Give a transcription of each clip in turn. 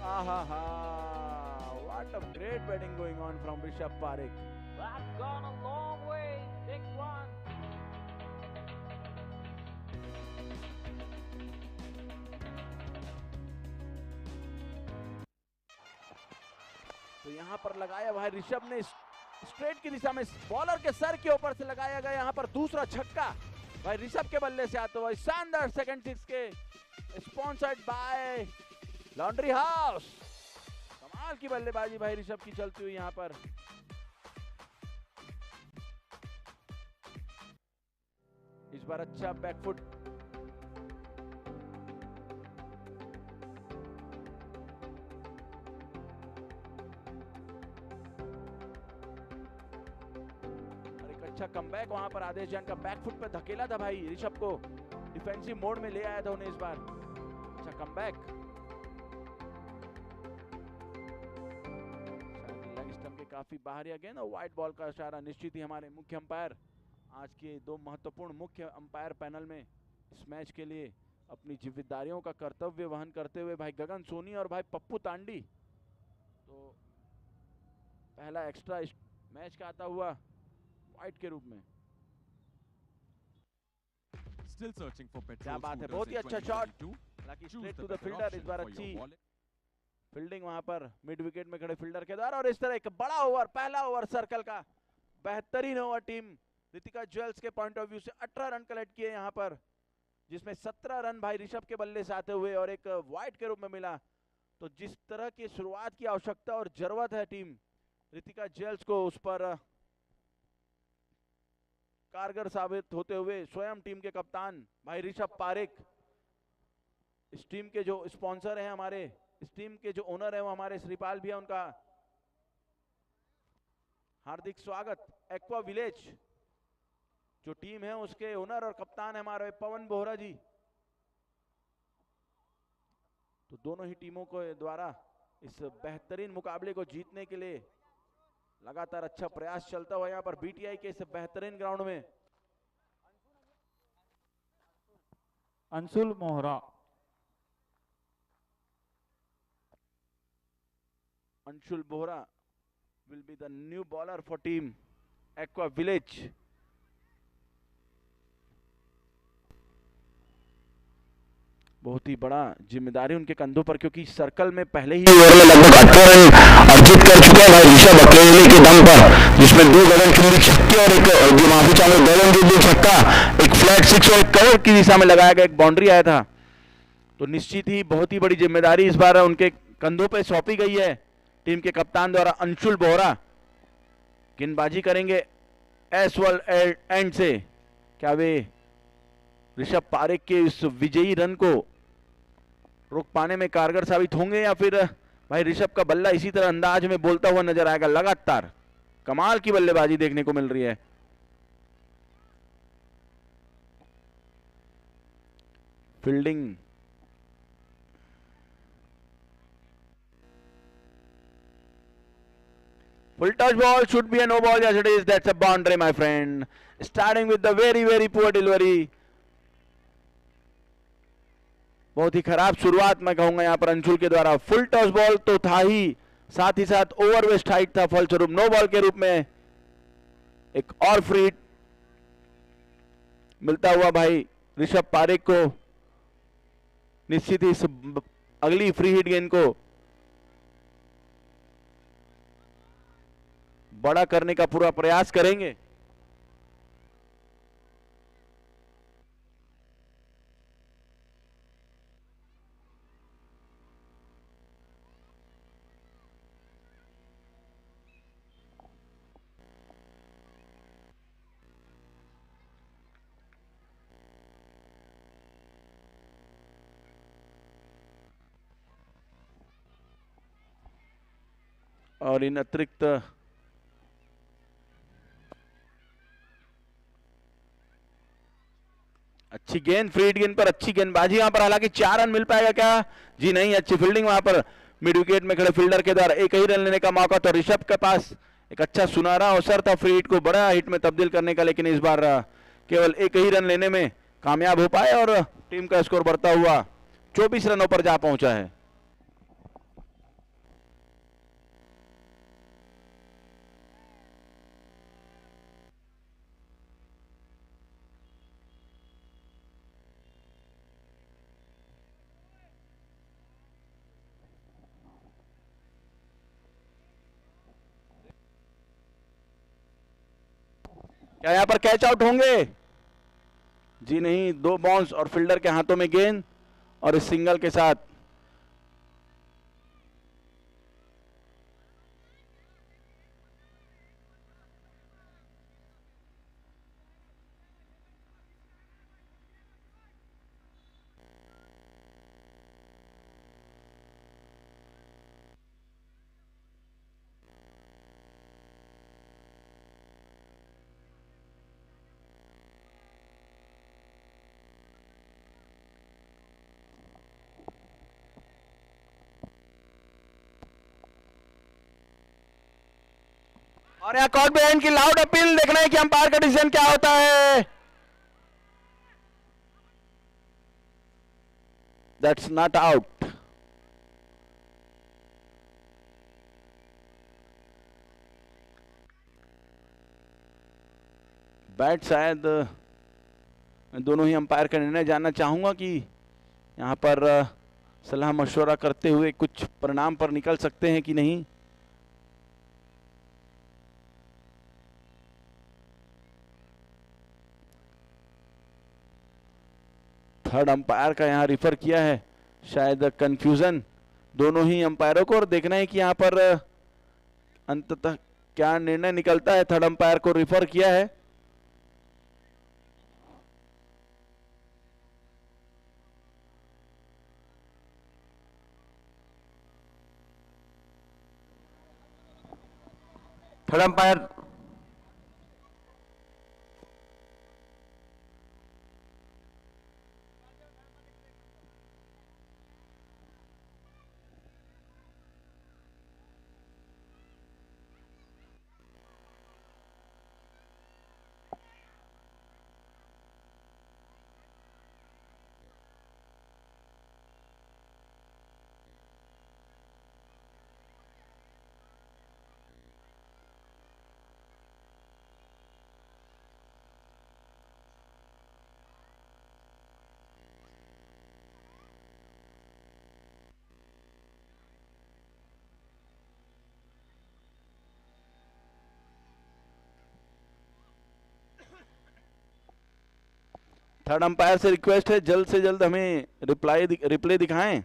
What a great batting going on from Rishabh Parekh. That's gone a long way. 6 runs. तो यहाँ पर लगाया भाई ऋषभ ने स्ट्रेट की दिशा में, बॉलर के सर के ऊपर से लगाया गया यहाँ पर दूसरा छक्का भाई ऋषभ के बल्ले से आते हुए। शानदार सेकंड सिक्स के स्पॉन्सर्ड बाय लॉन्ड्री हाउस। कमाल की बल्लेबाजी भाई ऋषभ की चलती हुई यहाँ पर। इस बार अच्छा बैकफुट, अच्छा कमबैक वहां पर आदेश जैन का बैकफुट पे धकेला था भाई ऋषभ को, डिफेंसिव मोड में ले आया था उन्हें इस बार। अच्छा कमबैक, लेग स्टंप के काफी बाहर ही अगेन व्हाइट बॉल का इशारा। निश्चित ही हमारे मुख्य अंपायर आज के दो महत्वपूर्ण मुख्य अंपायर पैनल में इस मैच के लिए अपनी जिम्मेदारियों का कर्तव्य वहन करते हुए भाई गगन सोनी और भाई पप्पू तांडी। तो पहला एक्स्ट्रा मैच का आता हुआ वाइट के रूप में। क्या बात है, बहुत ही अच्छा शॉट, हालांकि स्ट्रेट टू द फील्डर। इस बार अच्छी फील्डिंग वहां पर मिड विकेट में खड़े फील्डर के द्वारा। और इस तरह एक बड़ा ओवर, पहला ओवर सर्कल का बेहतरीन ओवर टीम रितिका ज्वेल्स के पॉइंट ऑफ व्यू से। 18 रन कलेक्ट किए यहाँ पर, जिसमें 17 रन भाई ऋषभ के बल्ले से आते हुए और एक वाइट के रूप में मिला। तो जिस तरह की शुरुआत की आवश्यकता और जरूरत है टीम रितिका ज्वेल्स को, उस पर कारगर साबित होते हुए स्वयं टीम के कप्तान भाई ऋषभ पारेख, इस टीम के जो स्पॉन्सर हैं हमारे, इस टीम के जो ओनर हैं वो हमारे श्रीपाल भैया, उनका हार्दिक स्वागत। एक्वा विलेज जो टीम है उसके ओनर और कप्तान है हमारे पवन बोहरा जी। तो दोनों ही टीमों को द्वारा इस बेहतरीन मुकाबले को जीतने के लिए लगातार अच्छा प्रयास चलता हुआ यहाँ पर बीटीआई के इस बेहतरीन ग्राउंड में। अंशुल मोहरा, Anshul Bohra will be the new bowler for team Aqua Village. बहुत ही बड़ा जिम्मेदारी उनके कंधों पर, क्योंकि सर्कल में पहले ही ओवर में लगभग 18 रन अर्जित कर चुका है भाई ऋषभ अकेले के दम पर, जिसमें 2 गगन चुंबी छक्के और एक माफी चाहे गगन जो 2 छक्का, एक फ्लैट 6 और एक कवर की दिशा में लगाया गया एक बाउंड्री आया था। तो निश्चित ही बहुत ही बड़ी जिम्मेदारी इस बार उनके कंधों पर सौंपी गई है टीम के कप्तान द्वारा। अंशुल बोहरा गेंदबाजी करेंगे एसवल एंड से। क्या वे ऋषभ पारेख के इस विजयी रन को रोक पाने में कारगर साबित होंगे, या फिर भाई ऋषभ का बल्ला इसी तरह अंदाज में बोलता हुआ नजर आएगा। लगातार कमाल की बल्लेबाजी देखने को मिल रही है। Fielding full touch ball, should be a no ball. Yes it is, that's a boundary my friend. Starting with the very poor delivery. बहुत ही खराब शुरुआत मैं कहूंगा यहाँ पर अंशुल के द्वारा। फुल टॉस बॉल तो था ही, साथ ही साथ ओवर वेस्ट हाइट था, फलस्वरूप नो बॉल के रूप में एक और फ्री हिट मिलता हुआ भाई ऋषभ पारेख को। निश्चित ही इस अगली फ्री हिट गेंद को बड़ा करने का पूरा प्रयास करेंगे। और इन अतिरिक्त अच्छी गेंद, फ्री हिट गेंद पर अच्छी गेंदबाजी यहाँ पर। हालांकि 4 रन मिल पाएगा क्या? जी नहीं, अच्छी फील्डिंग वहां पर मिड विकेट में खड़े फील्डर के द्वारा। एक ही रन लेने का मौका तो ऋषभ के पास एक अच्छा सुनहरा अवसर था फ्री हिट को बड़ा हिट में तब्दील करने का, लेकिन इस बार केवल एक ही रन लेने में कामयाब हो पाए और टीम का स्कोर बढ़ता हुआ 24 रनों पर जा पहुंचा है। क्या यहां पर कैच आउट होंगे? जी नहीं, 2 बाउंस और फील्डर के हाथों में गेंद और इस सिंगल के साथ और यहाँ कॉर्ट बिहाइंड की लाउड अपील देखना है कि अंपायर का डिसीजन क्या होता है। That's not out. बैट शायद मैं दोनों ही अंपायर का निर्णय जानना चाहूंगा कि यहां पर सलाह मशवरा करते हुए कुछ परिणाम पर निकल सकते हैं कि नहीं। थर्ड अंपायर का यहां रिफर किया है, शायद कंफ्यूजन दोनों ही अंपायरों को, और देखना है कि यहां पर अंततः क्या निर्णय निकलता है। थर्ड अंपायर को रिफर किया है। थर्ड अंपायर थर्ड अंपायर से रिक्वेस्ट है जल्द से जल्द हमें रिप्ले दिखाएं।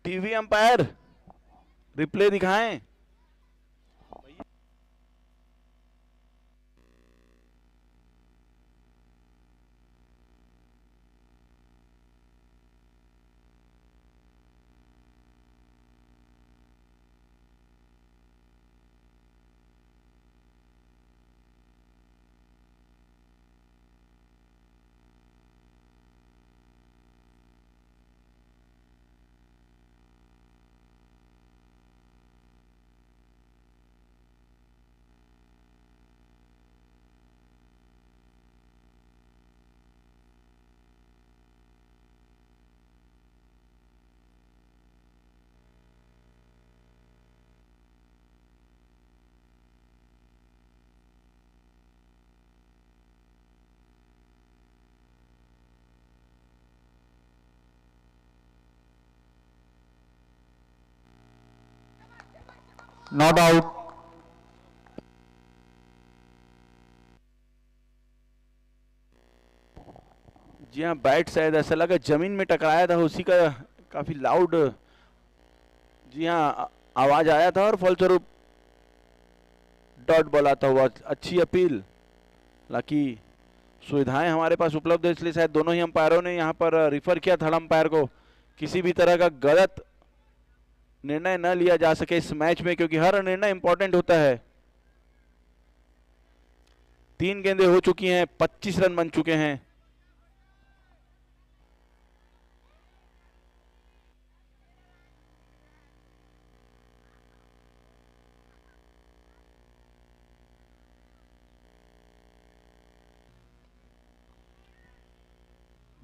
टीवी अंपायर रिप्ले दिखाएं। Not out. जी हाँ, बैट शायद ऐसा लगा जमीन में टकराया था, उसी का काफी लाउड जी हाँ आवाज आया था और फलस्वरूप डॉट बॉल आता हुआ। अच्छी अपील, हालांकि सुविधाएं हमारे पास उपलब्ध है इसलिए शायद दोनों ही अंपायरों ने यहाँ पर रिफर किया थर्ड अंपायर को किसी भी तरह का गलत निर्णय न लिया जा सके इस मैच में, क्योंकि हर निर्णय इंपॉर्टेंट होता है। 3 गेंदें हो चुकी हैं, 25 रन बन चुके हैं।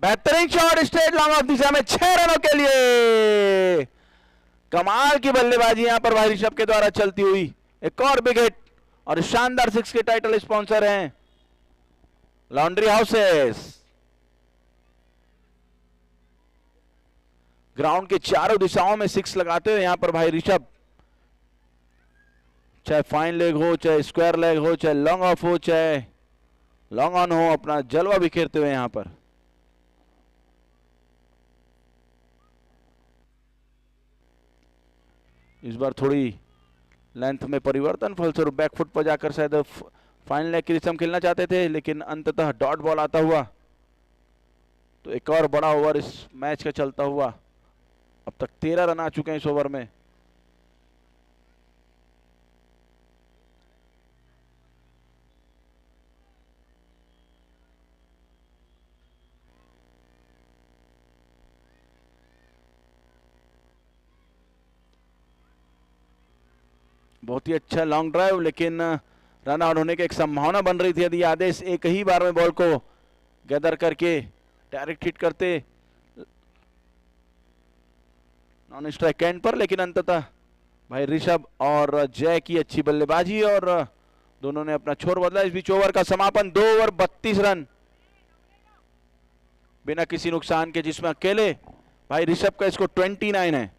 बेहतरीन शॉट स्ट्रेट लॉन्ग ऑफ दिशा में 6 रनों के लिए। कमाल की बल्लेबाजी यहां पर भाई ऋषभ के द्वारा चलती हुई। एक और विकेट और शानदार 6 के टाइटल स्पॉन्सर हैं लॉन्ड्री हाउसेस। ग्राउंड के चारों दिशाओं में 6 लगाते हुए यहां पर भाई ऋषभ, चाहे फाइन लेग हो, चाहे स्क्वायर लेग हो, चाहे लॉन्ग ऑफ हो, चाहे लॉन्ग ऑन हो, अपना जलवा बिखेरते हुए यहां पर। इस बार थोड़ी लेंथ में परिवर्तन, फलस्वरूप बैकफुट पर जाकर शायद फाइनल लेग की दिशा में खेलना चाहते थे, लेकिन अंततः डॉट बॉल आता हुआ। तो एक और बड़ा ओवर इस मैच का चलता हुआ। अब तक 13 रन आ चुके हैं इस ओवर में। बहुत ही अच्छा लॉन्ग ड्राइव, लेकिन रन आउट होने की एक संभावना बन रही थी यदि आदेश एक ही बार में बॉल को गैदर करके डायरेक्ट हिट करते नॉन स्ट्राइक एंड पर, लेकिन अंततः भाई ऋषभ और जय की अच्छी बल्लेबाजी और दोनों ने अपना छोर बदला। इस बीच ओवर का समापन 2 ओवर 32 रन बिना किसी नुकसान के, जिसमें अकेले भाई ऋषभ का स्कोर 29 है।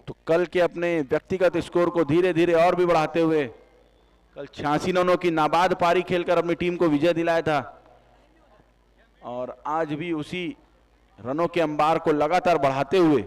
तो कल के अपने व्यक्तिगत स्कोर को धीरे धीरे और भी बढ़ाते हुए कल 86 रनों की नाबाद पारी खेलकर अपनी टीम को विजय दिलाया था और आज भी उसी रनों के अंबार को लगातार बढ़ाते हुए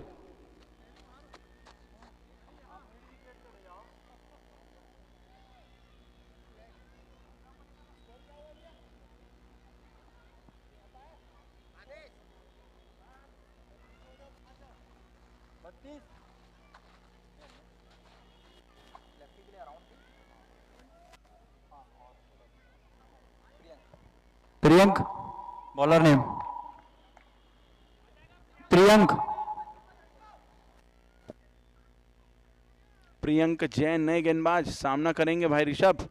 प्रियंक बॉलर नेम प्रियंक जैन नए गेंदबाज सामना करेंगे भाई ऋषभ।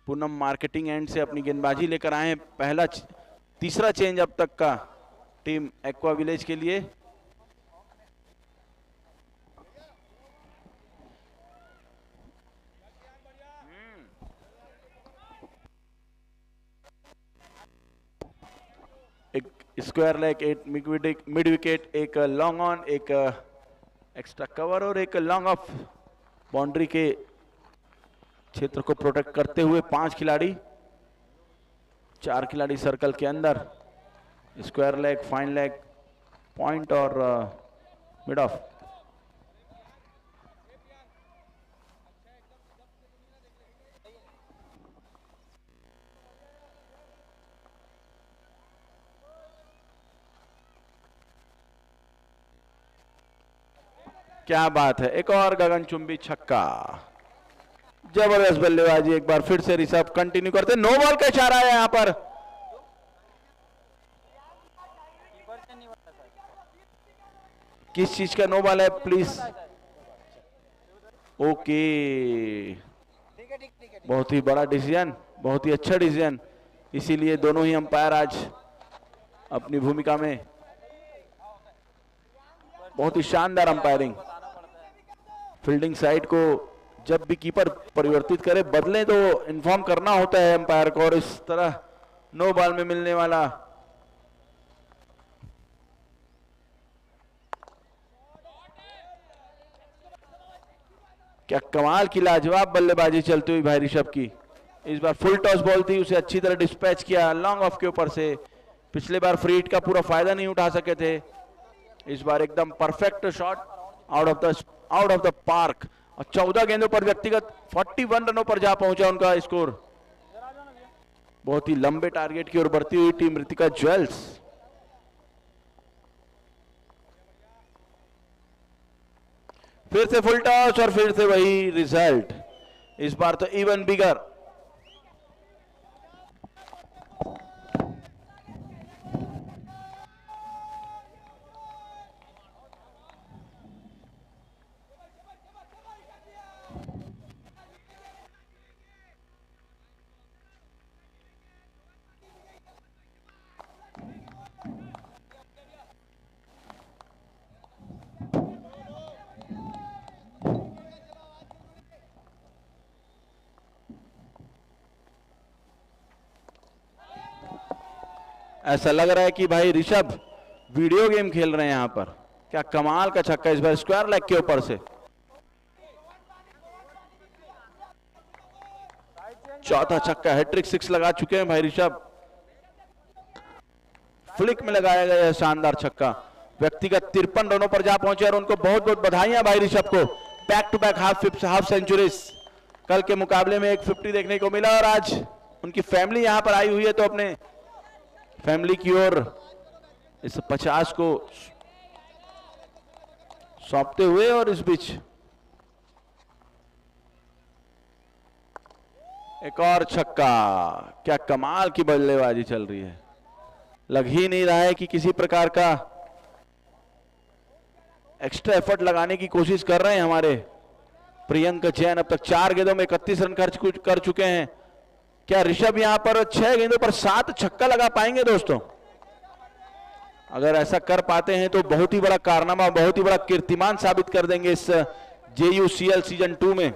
पूनम मार्केटिंग एंड से अपनी गेंदबाजी लेकर आए हैं। तीसरा चेंज अब तक का टीम एक्वा विलेज के लिए। एक स्क्वायर लेग, एक मिड विकेट, एक लॉन्ग ऑन, एक एक्स्ट्रा कवर और एक लॉन्ग ऑफ। बाउंड्री के क्षेत्र को प्रोटेक्ट करते हुए 5 खिलाड़ी, 4 खिलाड़ी सर्कल के अंदर। Square leg, fine leg, point और मिड ऑफ। क्या बात है, एक और गगनचुंबी छक्का। जबरदस्त बल्लेबाजी एक बार फिर से ऋषभ कंटिन्यू करते। नो बॉल का इशारा है यहां पर। किस चीज का नो बॉल है प्लीज? ओके, बहुत ही बड़ा डिसीजन, बहुत ही अच्छा डिसीजन। इसीलिए दोनों ही अंपायर आज अपनी भूमिका में बहुत ही शानदार अंपायरिंग। फील्डिंग साइड को जब भी कीपर परिवर्तित करे, बदले तो इन्फॉर्म करना होता है अंपायर को, और इस तरह नो बॉल में मिलने वाला क्या कमाल की लाजवाब बल्लेबाजी चलती हुई भाई ऋषभ की। इस बार फुल टॉस बॉल थी, उसे अच्छी तरह डिस्पैच किया लॉन्ग ऑफ के ऊपर से। पिछले बार फ्री हिट का पूरा फायदा नहीं उठा सके थे, इस बार एकदम perfect shot out of the park और 14 गेंदों पर व्यक्तिगत 41 रनों पर जा पहुंचा उनका स्कोर। बहुत ही लंबे टारगेट की ओर बढ़ती हुई टीम ऋतिका ज्वेल्स। फिर से फुल टॉस और फिर से वही रिजल्ट, इस बार तो इवन बिगर। ऐसा लग रहा है कि भाई ऋषभ वीडियो गेम खेल रहे हैं यहां पर। क्या कमाल का छक्का इस बार स्क्वायर लेग के ऊपर से। चौथा छक्का, हैट्रिक 6 लगा चुके हैं भाई ऋषभ। फ्लिक में लगाया गया शानदार छक्का, व्यक्तिगत 53 रनों पर जा पहुंचे और उनको बहुत बहुत बधाइयां भाई ऋषभ को। Back to back half centuries. कल के मुकाबले में एक 50 देखने को मिला और आज उनकी फैमिली यहां पर आई हुई है, तो अपने फैमिली की ओर इस 50 को सौंपते हुए और इस बीच एक और छक्का। क्या कमाल की बल्लेबाजी चल रही है, लग ही नहीं रहा है कि किसी प्रकार का एक्स्ट्रा एफर्ट लगाने की कोशिश कर रहे हैं हमारे प्रियंक जैन। अब तक 4 गेंदों में 31 रन खर्च कर चुके हैं। क्या ऋषभ यहां पर 6 गेंदों पर 7 छक्का लगा पाएंगे दोस्तों? अगर ऐसा कर पाते हैं तो बहुत ही बड़ा कारनामा, बहुत ही बड़ा कीर्तिमान साबित कर देंगे इस JUCL सीजन 2 में।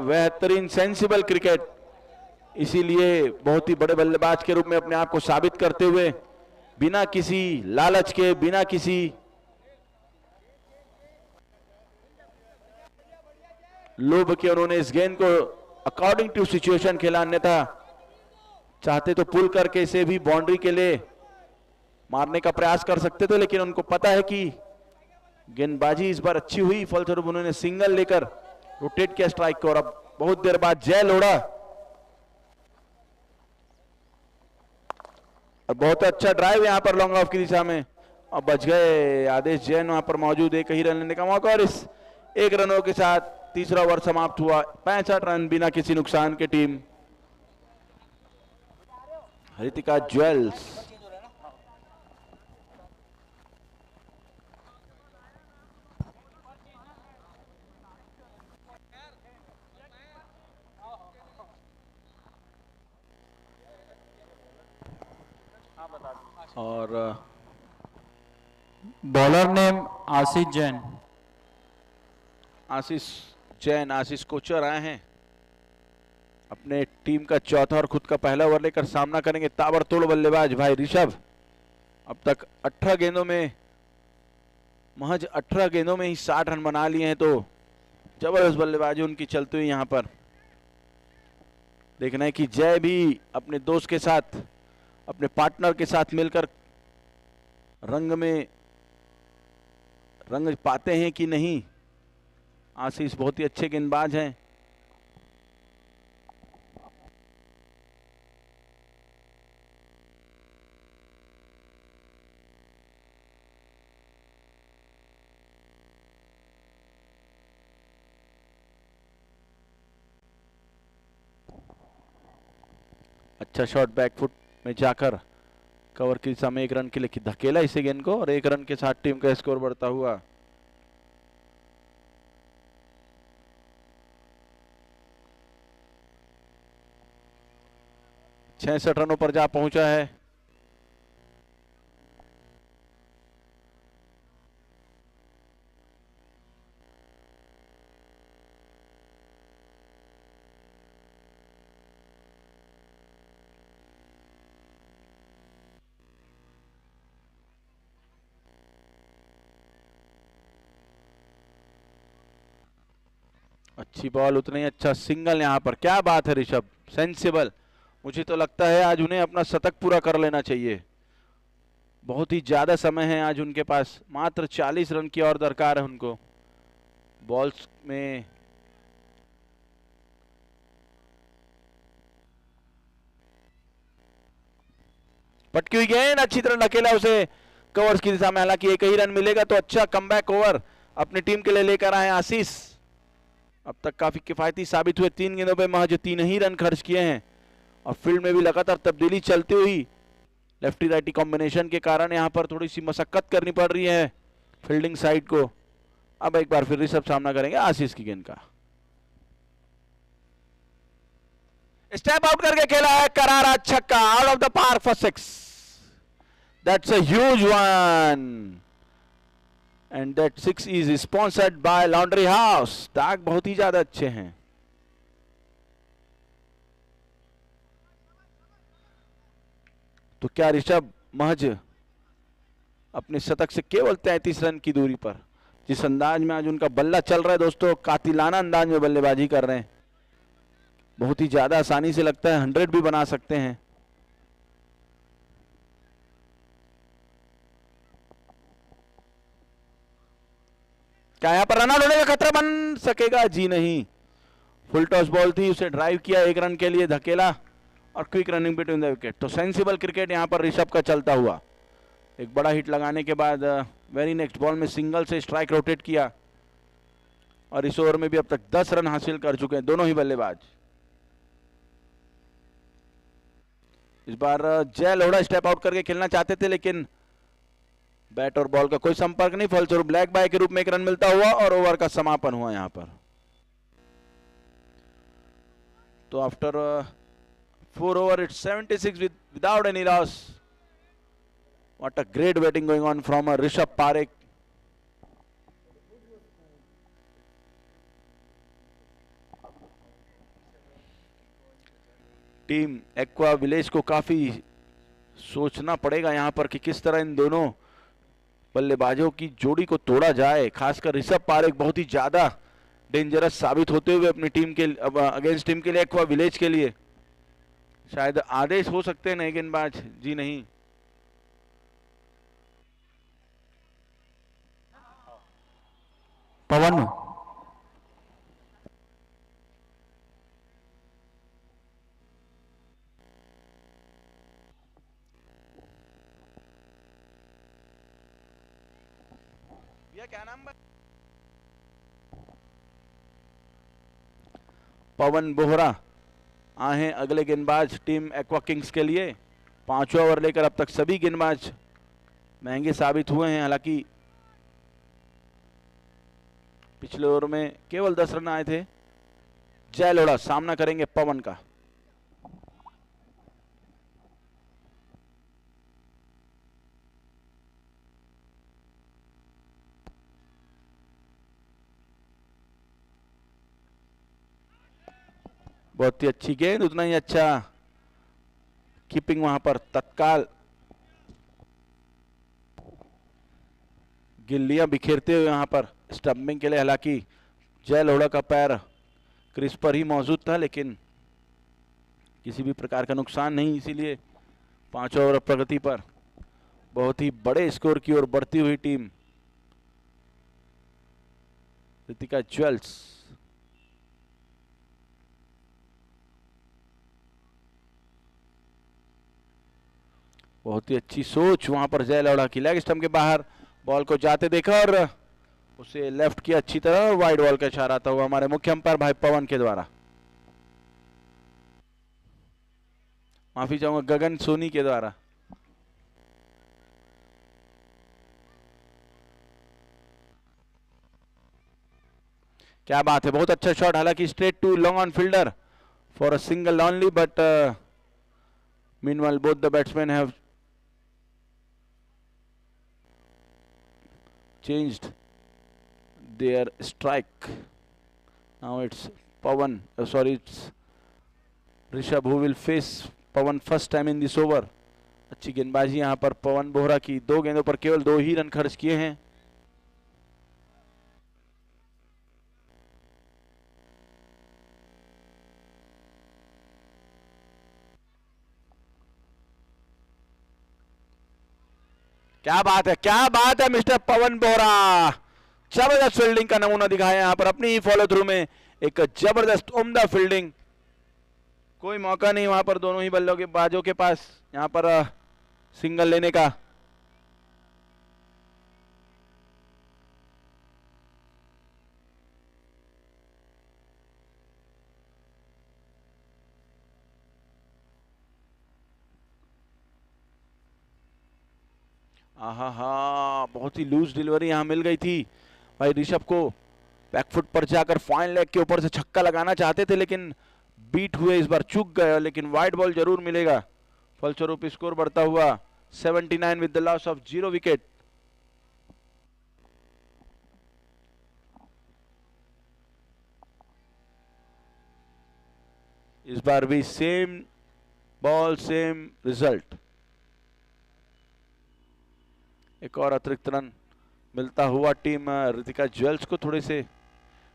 बेहतरीन सेंसिबल क्रिकेट, इसीलिए बहुत ही बड़े बल्लेबाज के रूप में अपने आप को साबित करते हुए, बिना किसी लालच के, बिना किसी लोभ के उन्होंने इस गेंद को अकॉर्डिंग टू सिचुएशन खेला। अन्यथा चाहते तो पुल करके इसे भी बाउंड्री के लिए मारने का प्रयास कर सकते थे, लेकिन उनको पता है कि गेंदबाजी इस बार अच्छी हुई, फलस्वरूप उन्होंने सिंगल लेकर रोटेट किया स्ट्राइक को। और अब बहुत देर बाद जय लोड़ा और बहुत अच्छा ड्राइव यहां पर लॉन्ग ऑफ की दिशा में, और बच गए। आदेश जैन वहां पर मौजूद, एक ही रन लेने का मौका और इस 1 रनों के साथ तीसरा ओवर समाप्त हुआ। 65 रन बिना किसी नुकसान के टीम ऋतिका ज्वेल्स। और बॉलर नेम आशीष जैन। आशीष जैन, आशीष कोचर आए हैं। अपने टीम का चौथा और खुद का पहला ओवर लेकर सामना करेंगे ताबड़तोड़ बल्लेबाज भाई ऋषभ। अब तक 18 गेंदों में, महज 18 गेंदों में ही 60 रन बना लिए हैं, तो जबरदस्त बल्लेबाजी उनकी चलती हुई यहां पर। देखना है कि जय भी अपने दोस्त के साथ, अपने पार्टनर के साथ मिलकर रंग में रंग पाते हैं कि नहीं। आशीष बहुत ही अच्छे गेंदबाज हैं। अच्छा शॉट बैक फुट में जाकर कवर की दिशा में 1 रन के लिए धकेला इसे गेंद को, और 1 रन के साथ टीम का स्कोर बढ़ता हुआ। छह रनों पर जा पहुंचा है। अच्छी बॉल, उतना ही अच्छा सिंगल यहाँ पर। क्या बात है ऋषभ, सेंसिबल। मुझे तो लगता है आज उन्हें अपना शतक पूरा कर लेना चाहिए। बहुत ही ज्यादा समय है आज उनके पास, मात्र 40 रन की और दरकार है उनको। बॉल्स में पटकी हुई गेंद, अच्छी तरह नकेला उसे कवर्स की दिशा में। हालांकि एक ही रन मिलेगा तो अच्छा कमबैक ओवर अपनी टीम के लिए लेकर आए आशीष। अब तक काफी किफायती साबित हुए, 3 गेंदों पे महज 3 ही रन खर्च किए हैं और फील्ड में भी लगातार तब्दीली चलती हुई लेफ्टी राइटी कॉम्बिनेशन के कारण यहां पर थोड़ी सी मशक्कत करनी पड़ रही है फील्डिंग साइड को। अब एक बार फिर ऋषभ सामना करेंगे आशीष की गेंद का। स्टेप आउट करके खेला है करारा छक्का, out of the park for 6। That's a huge one and that 6 is sponsored by laundry house. दाग बहुत ही ज्यादा अच्छे हैं। तो क्या ऋषभ महज अपने शतक से केवल 33 रन की दूरी पर, जिस अंदाज में आज उनका बल्ला चल रहा है दोस्तों, कातिलाना अंदाज में बल्लेबाजी कर रहे हैं, बहुत ही ज्यादा आसानी से लगता है 100 भी बना सकते हैं। क्या यहां पर रन आउट होने का खतरा बन सकेगा? जी नहीं, फुल टॉस बॉल थी, उसे ड्राइव किया, 1 रन के लिए धकेला और quick running between the wicket. तो सेंसिबल क्रिकेट यहां पर ऋषभ का चलता हुआ। एक बड़ा हिट लगाने के बाद वेरी नेक्स्ट बॉल में सिंगल से स्ट्राइक रोटेट किया और इस ओवर में भी अब तक 10 रन हासिल कर चुके हैं दोनों ही बल्लेबाज। इस बार जय लोढ़ा स्टेप आउट करके खेलना चाहते थे, लेकिन बैट और बॉल का कोई संपर्क नहीं, फलस्वरूप ब्लैक बाय के रूप में 1 रन मिलता हुआ और ओवर का समापन हुआ यहां पर। तो after 4 over it's 76 without any loss. What a great batting going on from Rishabh Parekh. Team Aqua village को काफी सोचना पड़ेगा यहां पर कि किस तरह इन दोनों बल्लेबाजों की जोड़ी को तोड़ा जाए। खासकर ऋषभ पारेख बहुत ही ज्यादा डेंजरस साबित होते हुए अपनी टीम के अगेंस्ट टीम के लिए, एक्वा विलेज के लिए। शायद आदेश हो सकते हैं नए गेंदबाज, जी नहीं। पवन क्या नाम? पवन बोहरा आए अगले गेंदबाज टीम एक्वा किंग्स के लिए। 5वां ओवर लेकर अब तक सभी गेंदबाज महंगे साबित हुए हैं। हालांकि पिछले ओवर में केवल 10 रन आए थे। जय लोढ़ा सामना करेंगे पवन का। बहुत ही अच्छी गेंद, उतना ही अच्छा कीपिंग वहां पर तत्काल गिल्लियां बिखेरते हुए यहां पर स्टंपिंग के लिए। हालांकि जय लोढ़ा का पैर क्रीज पर ही मौजूद था, लेकिन किसी भी प्रकार का नुकसान नहीं, इसीलिए 5 ओवर प्रगति पर बहुत ही बड़े स्कोर की ओर बढ़ती हुई टीम रितिका ज्वेल्स। बहुत ही अच्छी सोच वहां पर जय लोढ़ा की, लेग स्टंप के बाहर बॉल को जाते देखा और उसे लेफ्ट किया अच्छी तरह। वाइड बॉल का इशारा आता हुआ हमारे मुख्य अंपायर भाई पवन के द्वारा, माफी चाहूंगा गगन सोनी के द्वारा। क्या बात है, बहुत अच्छा शॉट। हालांकि straight to long on fielder for a single only, but meanwhile both the batsman have changed their strike. Now it's Pawan, it's Rishabh who will face Pawan first time in this over. अच्छी गेंदबाजी यहां पर पवन बोहरा की, 2 गेंदों पर केवल 2 ही run खर्च किए हैं। क्या बात है मिस्टर पवन बोहरा, जबरदस्त फील्डिंग का नमूना दिखाया यहां पर अपनी ही फॉलो थ्रू में, एक जबरदस्त उम्दा फील्डिंग। कोई मौका नहीं वहां पर दोनों ही बल्लेबाजों के पास यहां पर सिंगल लेने का। आहा हा, बहुत ही लूज डिलीवरी यहां मिल गई थी भाई ऋषभ को। बैकफुट पर जाकर फाइन लेग के ऊपर से छक्का लगाना चाहते थे लेकिन बीट हुए, इस बार चूक गए, लेकिन वाइड बॉल जरूर मिलेगा। फलस्वरूप स्कोर बढ़ता हुआ 79 with the loss of 0 wicket. इस बार भी सेम बॉल सेम रिजल्ट। एक और अतिरिक्त रन मिलता हुआ टीम ऋतिका ज्वेल्स को। थोड़े से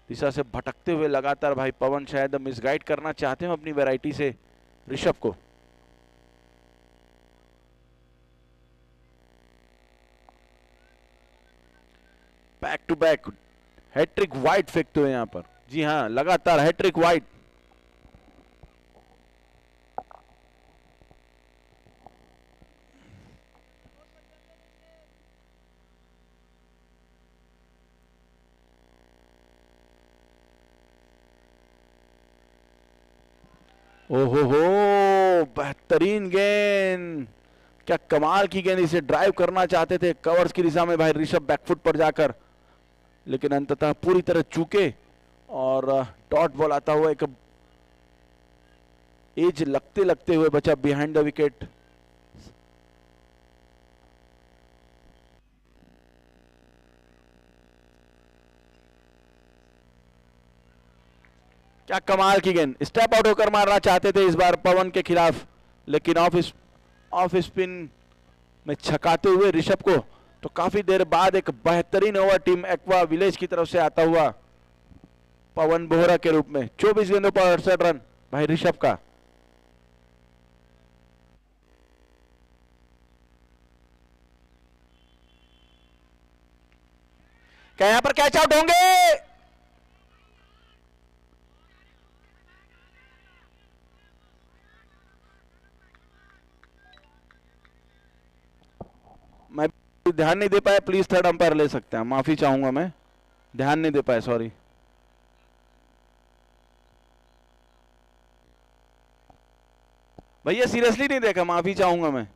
दिशा से भटकते हुए लगातार भाई पवन शायद मिसगाइड करना चाहते हो अपनी वैरायटी से ऋषभ को। Back to back hat trick wide फेंकते हुए यहां पर, जी हां लगातार हैट्रिक वाइड। ओहो हो, बेहतरीन गेंद, क्या कमाल की गेंद, इसे ड्राइव करना चाहते थे कवर्स की दिशा में भाई ऋषभ बैकफुट पर जाकर, लेकिन अंततः पूरी तरह चूके और डॉट बॉल आता हुआ एक एज लगते लगते हुए बचा बिहाइंड द विकेट। क्या कमाल की गेंद, स्टेप आउट होकर मारना चाहते थे इस बार पवन के खिलाफ, लेकिन ऑफ स्पिन में छकाते हुए ऋषभ को। तो काफी देर बाद एक बेहतरीन ओवर टीम एक्वा विलेज की तरफ से आता हुआ पवन बोहरा के रूप में। 24 गेंदों पर 68 रन भाई ऋषभ का। क्या यहां पर कैच आउट होंगे? मैं ध्यान नहीं दे पाया, प्लीज थर्ड अंपायर ले सकते हैं, माफी चाहूंगा मैं, ध्यान नहीं दे पाया, सॉरी। भैया सीरियसली नहीं देखा, माफी चाहूंगा मैं।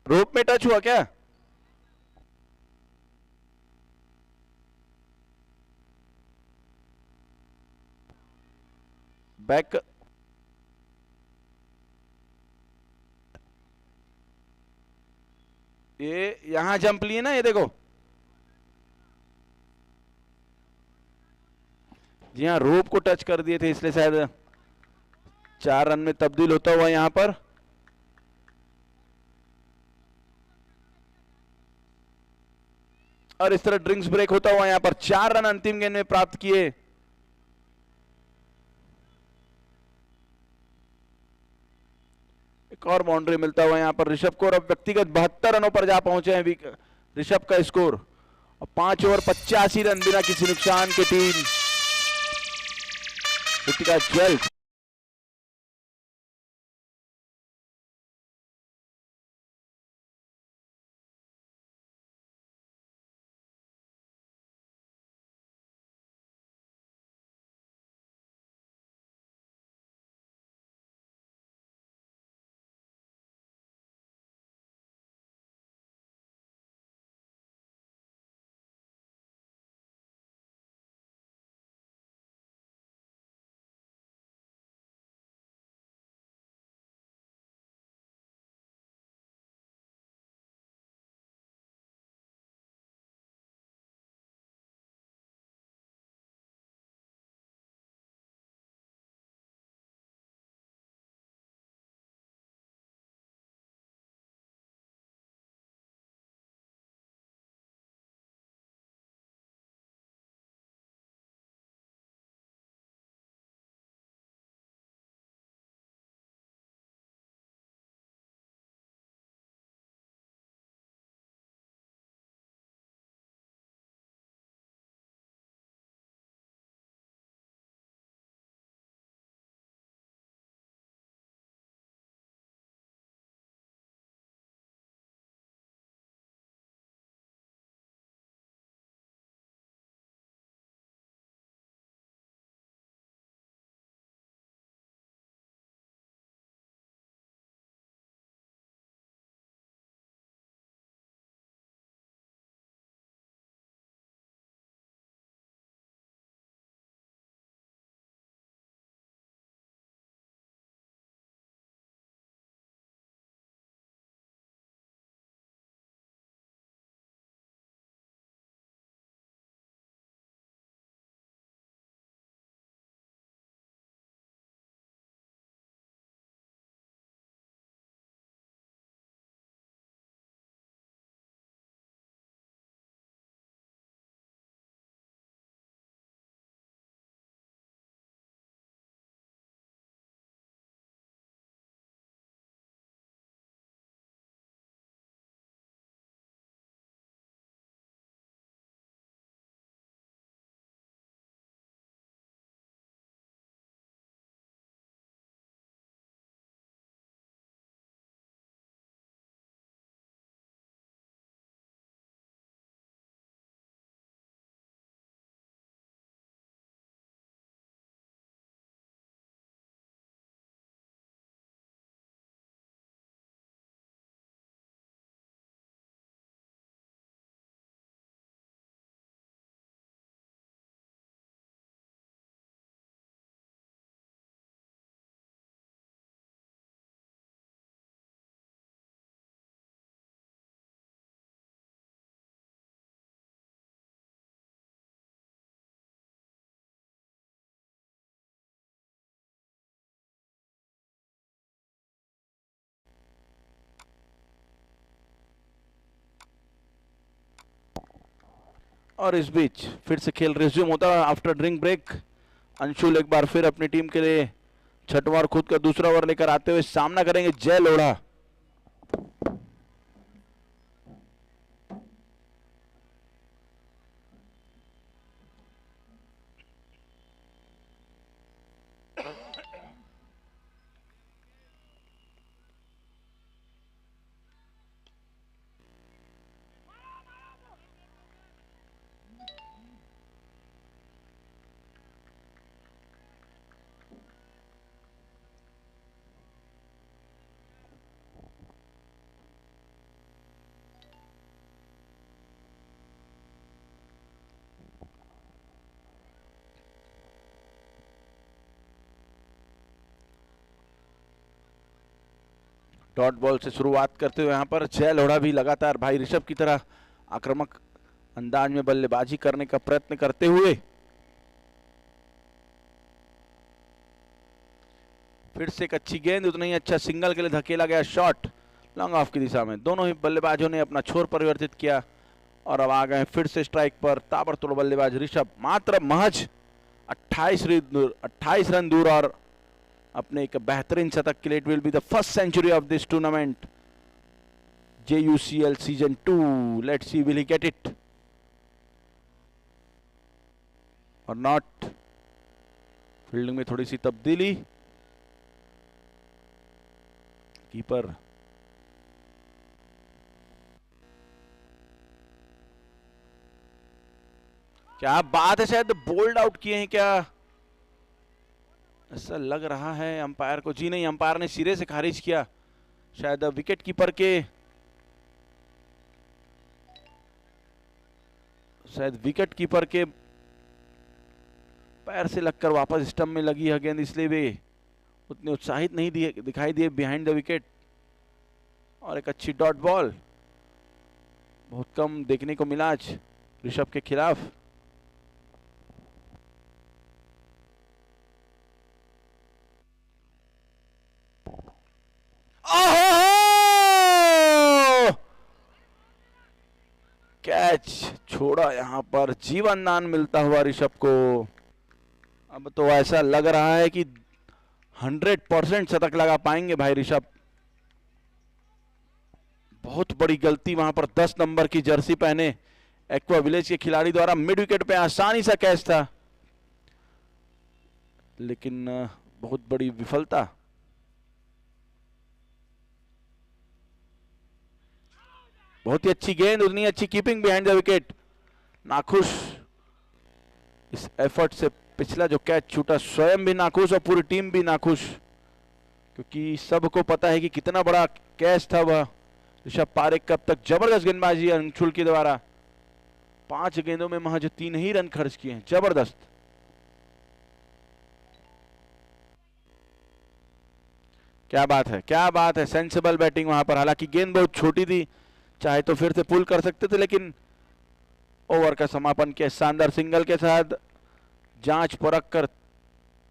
रोप में टच हुआ क्या? बैक ये यहां जंप लिए ना, ये देखो, जी हाँ रोप को टच कर दिए थे, इसलिए शायद 4 रन में तब्दील होता हुआ यहां पर। और इस तरह ड्रिंक्स ब्रेक होता हुआ यहां पर 4 रन अंतिम गेंद में प्राप्त किए। एक और बाउंड्री मिलता हुआ यहां पर ऋषभ को, और अब व्यक्तिगत 72 रनों पर जा पहुंचे हैं ऋषभ का स्कोर। और 5 ओवर 85 रन बिना किसी नुकसान के टीम ऋतिका ज्वेल्स और इस बीच फिर से खेल रिज्यूम होता है आफ्टर ड्रिंक ब्रेक। अंशुल एक बार फिर अपनी टीम के लिए छठवां और खुद का दूसरा ओवर लेकर आते हुए सामना करेंगे जय लोढ़ा। डॉट बॉल से शुरुआत करते हुए यहां पर जय लोढ़ा भी लगातार भाई ऋषभ की तरह आक्रामक अंदाज में बल्लेबाजी करने का प्रयत्न करते हुए फिर से एक अच्छी गेंद, उतना ही अच्छा सिंगल के लिए धकेला गया शॉट लॉन्ग ऑफ की दिशा में। दोनों ही बल्लेबाजों ने अपना छोर परिवर्तित किया और अब आ गए फिर से स्ट्राइक पर ताबड़तोड़ बल्लेबाज ऋषभ। मात्र महज 28 रन दूर और अपने एक बेहतरीन शतक के लिए it will be the first century of this tournament JUCL season 2। Let's see will he get it or not. Fielding में थोड़ी सी तब्दीली, कीपर क्या बात है, शायद बोल्ड आउट किए हैं क्या, ऐसा लग रहा है अंपायर को। जी नहीं, अंपायर ने सिरे से खारिज किया। शायद विकेट कीपर के पैर से लगकर वापस स्टंप में लगी है गेंद, इसलिए वे उतने उत्साहित नहीं दिखाई दिए बिहाइंड द विकेट। और एक अच्छी डॉट बॉल, बहुत कम देखने को मिला आज ऋषभ के खिलाफ। कैच छोड़ा, यहां पर जीवन दान मिलता हुआ ऋषभ को। अब तो ऐसा लग रहा है कि 100% शतक लगा पाएंगे भाई ऋषभ। बहुत बड़ी गलती वहां पर 10 नंबर की जर्सी पहने एक्वा विलेज के खिलाड़ी द्वारा मिड विकेट पे आसानी सा कैच था, लेकिन बहुत बड़ी विफलता। बहुत ही अच्छी गेंद, उतनी अच्छी कीपिंग बिहाइंड द विकेट। नाखुश इस एफर्ट से पिछला जो कैच छूटा, स्वयं भी नाखुश और पूरी टीम भी नाखुश, क्योंकि सबको पता है कि कितना बड़ा कैच था वह ऋषभ पारेख का। अब तक जबरदस्त गेंदबाजी अंशुल के द्वारा, 5 गेंदों में महज 3 ही रन खर्च किए हैं, जबरदस्त। क्या बात है, क्या बात है, सेंसिबल बैटिंग वहां पर। हालांकि गेंद बहुत छोटी थी, चाहे तो फिर से पुल कर सकते थे, लेकिन ओवर का समापन किया शानदार सिंगल के साथ। जांच परख कर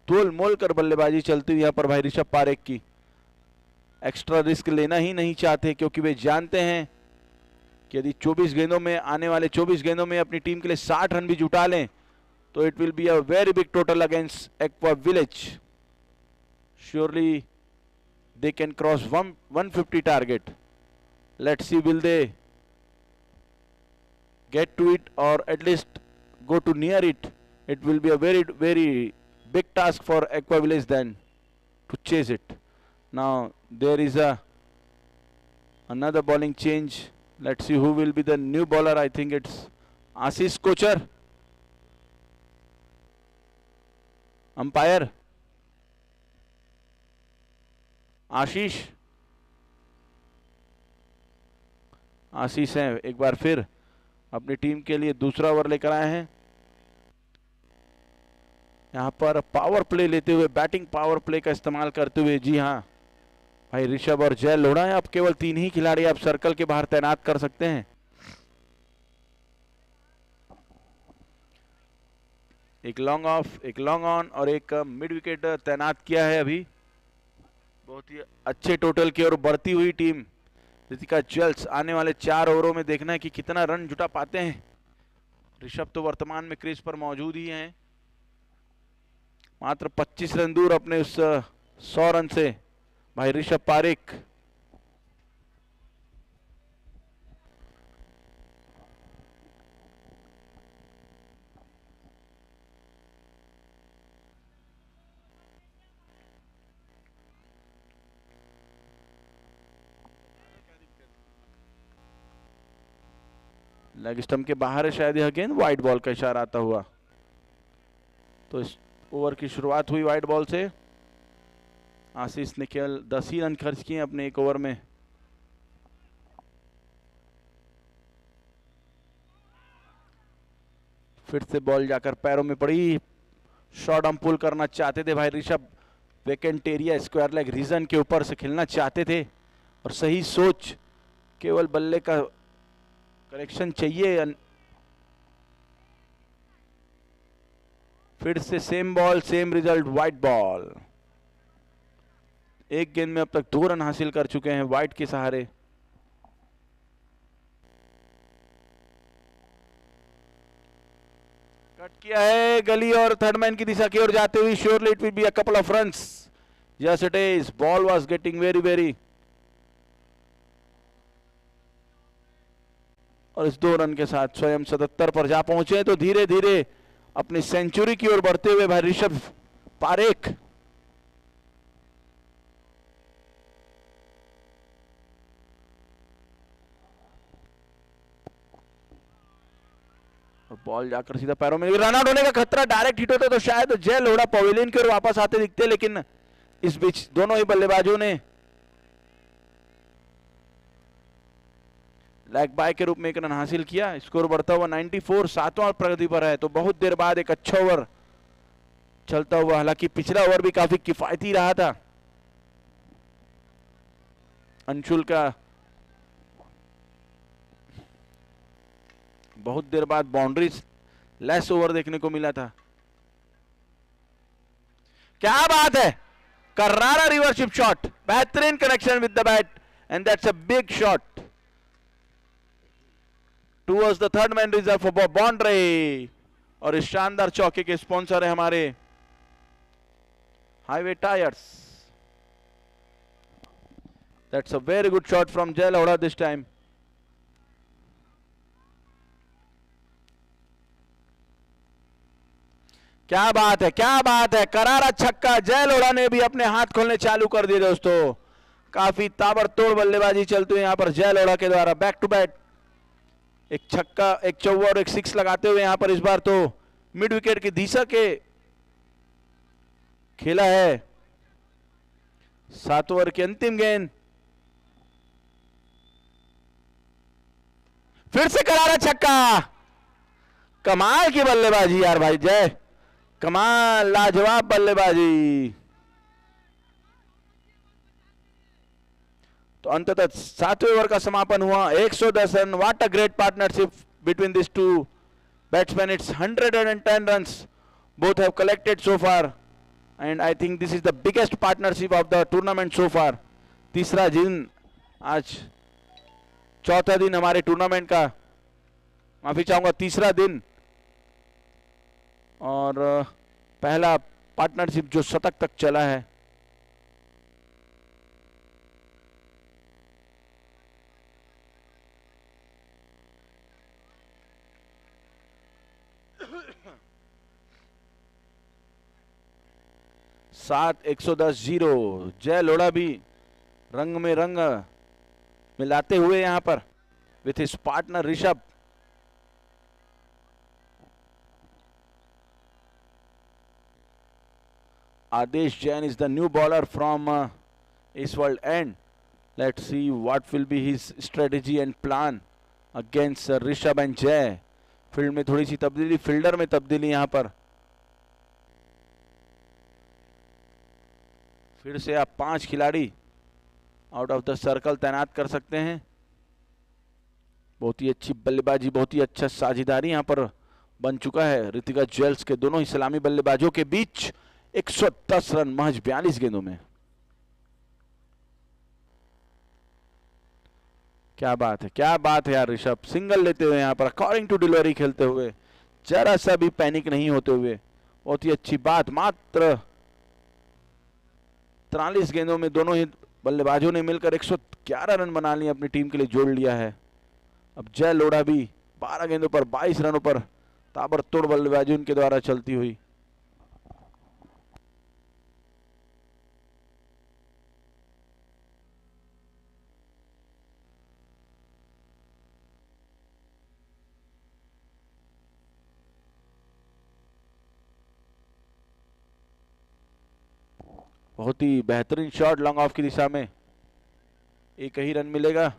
तोल मोल कर बल्लेबाजी चलती हुई यहां पर भाई ऋषभ पारेख की। एक्स्ट्रा रिस्क लेना ही नहीं चाहते, क्योंकि वे जानते हैं कि यदि 24 गेंदों में, आने वाले 24 गेंदों में अपनी टीम के लिए 60 रन भी जुटा लें तो it will be a very big total against aqua village. Surely they can cross 150 target. Let's see, will they get to it or at least go to near it? It will be a very big task for Aqua Village then to chase it. Now there is another bowling change. Let's see who will be the new bowler. I think it's Ashish Kochar. Umpire आशीष हैं, एक बार फिर अपनी team के लिए दूसरा over लेकर आए हैं। यहां पर पावर प्ले लेते हुए, बैटिंग पावर प्ले का इस्तेमाल करते हुए, जी हां भाई ऋषभ और जय लोढ़ा है। अब केवल 3 ही खिलाड़ी आप सर्कल के बाहर तैनात कर सकते हैं। एक लॉन्ग ऑफ, एक लॉन्ग ऑन और एक मिड विकेट तैनात किया है अभी। बहुत ही अच्छे टोटल की और बढ़ती हुई टीम रितिका ज्वेल्स। आने वाले 4 ओवरों में देखना है कि कितना रन जुटा पाते हैं ऋषभ तो वर्तमान में क्रीज पर मौजूद ही हैं, मात्र 25 रन दूर अपने उस 100 रन से भाई ऋषभ पारेख। लेग स्टंप के बाहर है शायद यह गेंद, वाइड बॉल का इशारा आता हुआ। तो इस ओवर की शुरुआत हुई वाइड बॉल से। आशीष ने केवल 10 ही रन खर्च किए अपने एक ओवर में। फिर से बॉल जाकर पैरों में पड़ी। शॉर्ट हम पुल करना चाहते थे भाई Rishabh, vacant area square leg region के ऊपर से खेलना चाहते थे और सही सोच, केवल बल्ले का करेक्शन चाहिए। फिर से same ball same result, wide ball. एक गेंद में अब तक 2 रन हासिल कर चुके हैं वाइड के सहारे। कट किया है गली और थर्ड मैन की दिशा की ओर जाते हुए। Surely it will be a couple of runs. Yes it is. Ball was getting very और इस 2 रन के साथ स्वयं 77 पर जा पहुंचे तो धीरे धीरे अपनी सेंचुरी की ओर बढ़ते हुए भाई ऋषभ पारेख। और बॉल जाकर सीधा पैरों में, रन आउट होने का खतरा। डायरेक्ट हिट होता तो शायद जय लोढ़ा पवेलियन की ओर वापस आते दिखते, लेकिन इस बीच दोनों ही बल्लेबाजों ने लेग बाय के रूप में 1 रन हासिल किया। स्कोर बढ़ता हुआ 94, 7वां प्रगति पर है। तो बहुत देर बाद एक अच्छा ओवर चलता हुआ, हालांकि पिछला ओवर भी काफी किफायती रहा था। अंशुल का बहुत देर बाद बाउंड्री लेस ओवर देखने को मिला था। क्या बात है, कर्रारा रिवर्सिप शॉट, बेहतरीन connection with the bat and that's a big shot towards the third man reserve for boundary. और इस शानदार चौके के स्पॉन्सर है हमारे highway tyres. That's a very good shot from जय लोढ़ा दिस टाइम। क्या बात है, क्या बात है, करारा छक्का। जय लोढ़ा ने भी अपने हाथ खोलने चालू कर दिए दोस्तों। काफी ताबड़तोड़ बल्लेबाजी चलती है यहां पर जय लोढ़ा के द्वारा। बैक टू बैक एक छक्का, एक चौवा और एक 6 लगाते हुए यहां पर इस बार तो मिड विकेट की दिशा के खेला है। 7 ओवर की अंतिम गेंद, फिर से करारा छक्का। कमाल की बल्लेबाजी यार भाई जय, कमाल, लाजवाब बल्लेबाजी। तो अंततः 7वें ओवर का समापन हुआ, 110 run. What a great partnership between this two batsman. It's 110 run both have collected so far and I think this is the biggest partnership of the tournament so far. तीसरा दिन, आज चौथा दिन हमारे टूर्नामेंट का, माफी चाहूंगा तीसरा दिन, और पहला पार्टनरशिप जो शतक तक चला है। सात 110-0। जय लोढ़ा भी रंग में रंग मिलाते हुए यहां पर with his partner Rishabh. Adesh Jain is the new bowler from East World End. Let's see what will be his strategy and plan against Rishabh and Jay. Field में थोड़ी सी तब्दीली, फील्डर में तब्दीली यहां पर। फिर से आप 5 खिलाड़ी आउट ऑफ द सर्कल तैनात कर सकते हैं। बहुत ही अच्छी बल्लेबाजी, बहुत ही अच्छा साझेदारी यहां पर बन चुका है ऋतिका ज्वेल्स के दोनों ही सलामी बल्लेबाजों के बीच। 110 रन महज 42 गेंदों में। क्या बात है, क्या बात है यार। ऋषभ सिंगल लेते हुए यहां पर अकॉर्डिंग टू डिलीवरी खेलते हुए जरा सा भी पैनिक नहीं होते हुए, बहुत ही अच्छी बात। मात्र 43 गेंदों में दोनों ही बल्लेबाजों ने मिलकर 111 रन बना लिए, अपनी टीम के लिए जोड़ लिया है। अब जय लोढ़ा भी 12 गेंदों पर 22 रनों पर ताबड़तोड़ बल्लेबाजी उनके द्वारा चलती हुई। बहुत ही बेहतरीन शॉट लॉन्ग ऑफ की दिशा में, एक ही रन मिलेगा।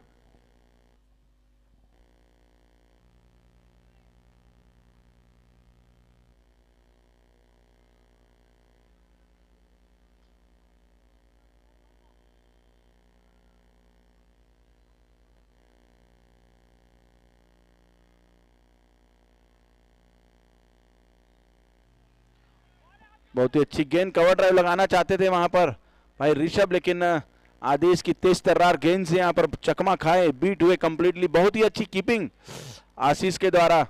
बहुत ही अच्छी गेंद, कवर ड्राइव लगाना चाहते थे वहां पर भाई ऋषभ, लेकिन आदेश की तेज तर्रार गेंद से यहां पर चकमा खाए, बीट हुए कंप्लीटली। बहुत ही अच्छी कीपिंग आशीष के द्वारा,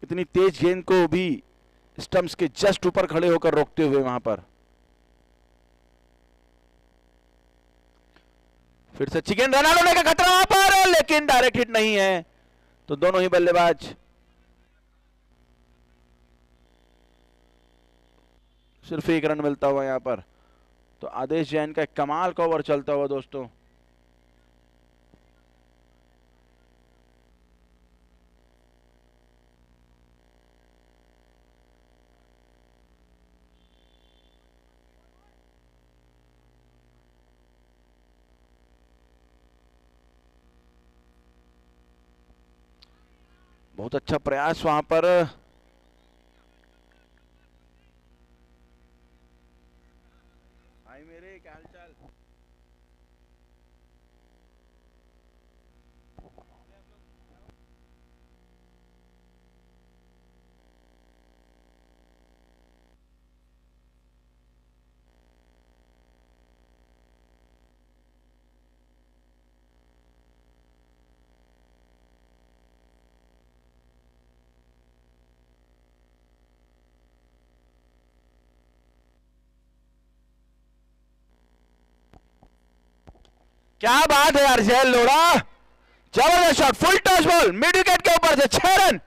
इतनी तेज गेंद को भी स्टंप्स के जस्ट ऊपर खड़े होकर रोकते हुए वहां पर। फिर से अच्छी गेंद, रन आउट होने का खतरा वहां पर, लेकिन डायरेक्ट हिट नहीं है। तो दोनों ही बल्लेबाज सिर्फ एक रन मिलता हुआ यहां पर। तो आदेश जैन का एक कमाल का ओवर चलता हुआ दोस्तों। बहुत अच्छा प्रयास वहां पर। भाई मेरे क्या हालचाल। क्या बात है यार, जय लोढ़ा जबरदस्त shot, full toss ball mid wicket के ऊपर से 6 रन।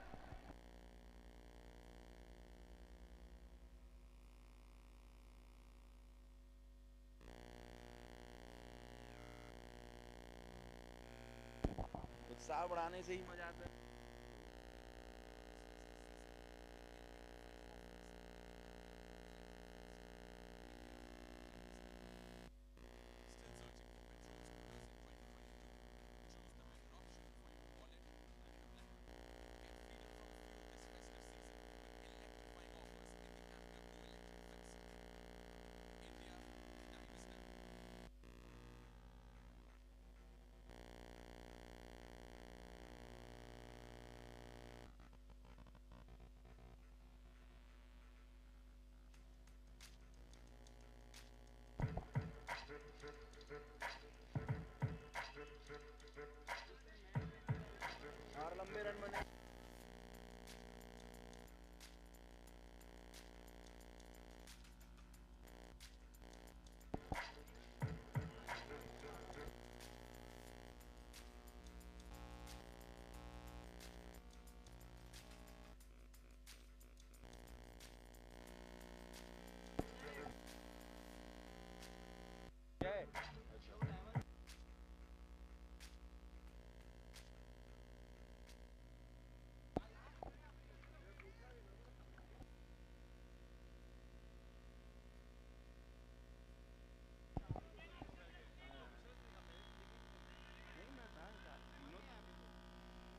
उत्साह बढ़ाने से ही मजा आता है। और लंबे रन बने।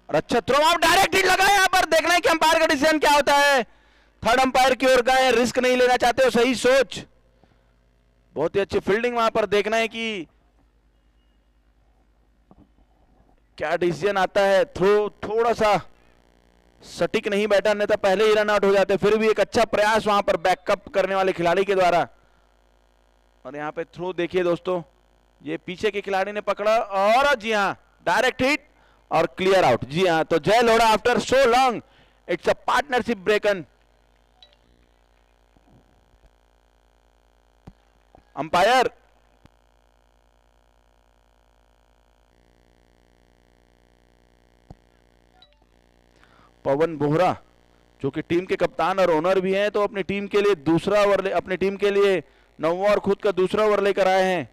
और अच्छा थ्रो आउट, डायरेक्ट हिट लगा। यहां पर देखना है कि अंपायर का डिसीजन क्या होता है। थर्ड अंपायर की ओर गए, रिस्क नहीं लेना चाहते हो, सही सोच। बहुत ही अच्छी फील्डिंग वहां पर, देखना है कि क्या डिसीजन आता है। थ्रो थोड़ा सा सटीक नहीं बैठा, अन्यथा पहले ही रन आउट हो जाते। फिर भी एक अच्छा प्रयास वहां पर बैकअप करने वाले खिलाड़ी के द्वारा। और यहां पे थ्रो देखिए दोस्तों, ये पीछे के खिलाड़ी ने पकड़ा और जी हाँ डायरेक्ट हिट और क्लियर आउट। जी हाँ, तो जय Lodha after so long It's a partnership break-on. Umpire. पवन बोहरा जो कि टीम के कप्तान और ओनर भी हैं, तो अपनी टीम के लिए दूसरा ओवर, अपनी टीम के लिए 9वां और खुद का दूसरा ओवर लेकर आए हैं।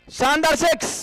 शानदार सिक्स।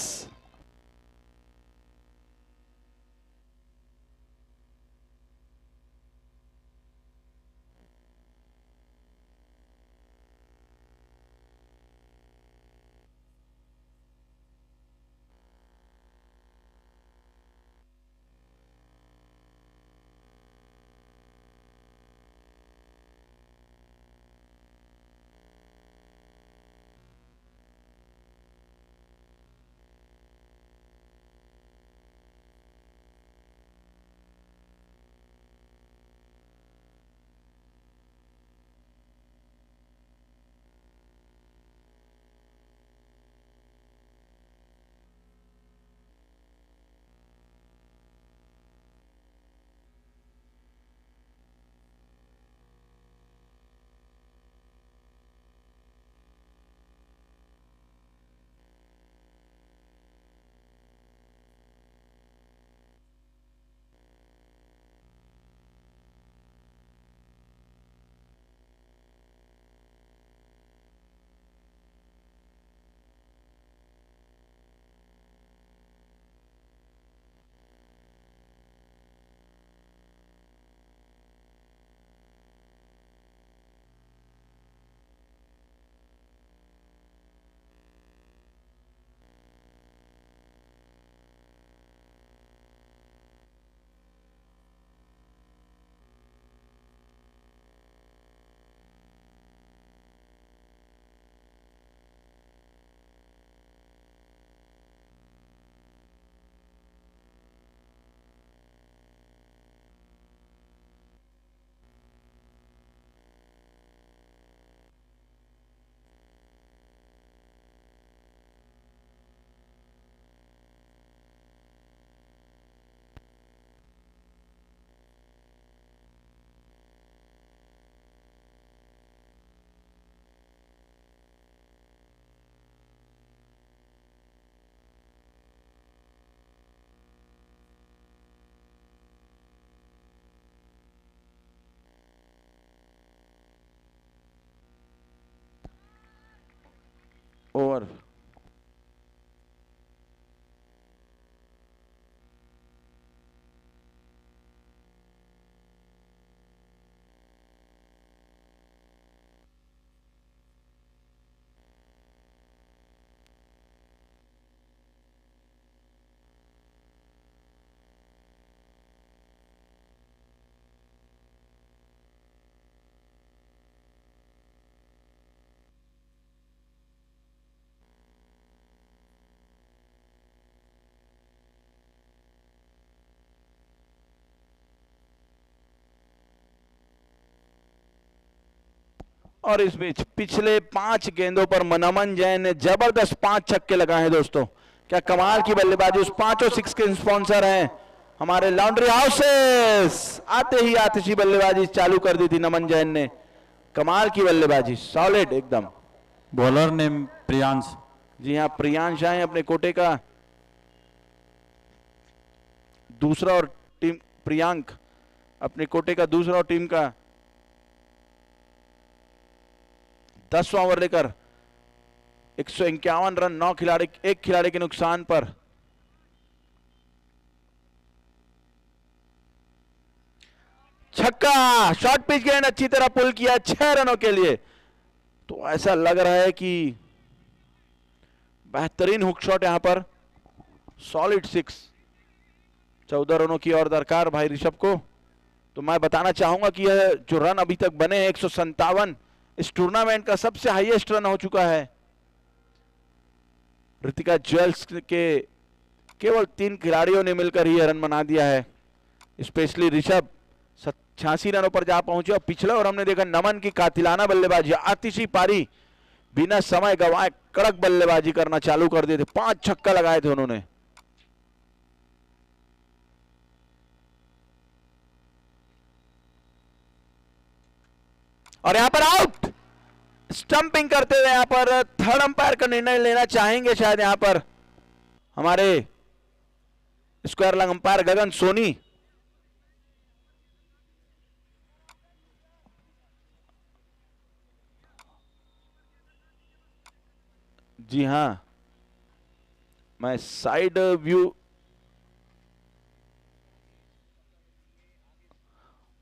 ओवर। और इस बीच पिछले 5 गेंदों पर नमन जैन ने जबरदस्त 5 छक्के लगाए हैं दोस्तों। क्या कमाल की बल्लेबाजी, उस 5 और 6 के स्पॉन्सर हैं हमारे लॉन्ड्री हाउसेस। आते ही आतिशी बल्लेबाजी चालू कर दी थी नमन जैन ने। कमाल की बल्लेबाजी, सॉलिड एकदम। Bowler name Priyansh. जी हाँ, प्रियांश आए अपने कोटे का दूसरा और टीम प्रियांक अपने कोटे का दूसरा और टीम का 10वां ओवर लेकर 151 रन, 9 खिलाड़ी, एक खिलाड़ी के नुकसान पर। छक्का, शॉर्ट पिच गेंद अच्छी तरह पुल किया 6 रनों के लिए। तो ऐसा लग रहा है कि बेहतरीन हुक शॉट यहां पर, सॉलिड 6। 14 रनों की और दरकार भाई ऋषभ को। तो मैं बताना चाहूंगा कि यह जो रन अभी तक बने हैं 157, इस टूर्नामेंट का सबसे हाईएस्ट रन हो चुका है। ऋतिका ज्वेल्स के केवल 3 खिलाड़ियों ने मिलकर ही रन बना दिया है। स्पेशली ऋषभ 86 रनों पर जा पहुंचे। और पिछले ओवर हमने देखा नमन की कातिलाना बल्लेबाजी, आतिशी पारी, बिना समय गंवाए कड़क बल्लेबाजी करना चालू कर दिए थे। 5 छक्का लगाए थे उन्होंने। और यहां पर आउट, स्टंपिंग करते हुए यहां पर थर्ड अंपायर का निर्णय लेना चाहेंगे शायद यहां पर हमारे स्क्वायर लंग अंपायर गगन सोनी। जी हां, मैं साइड व्यू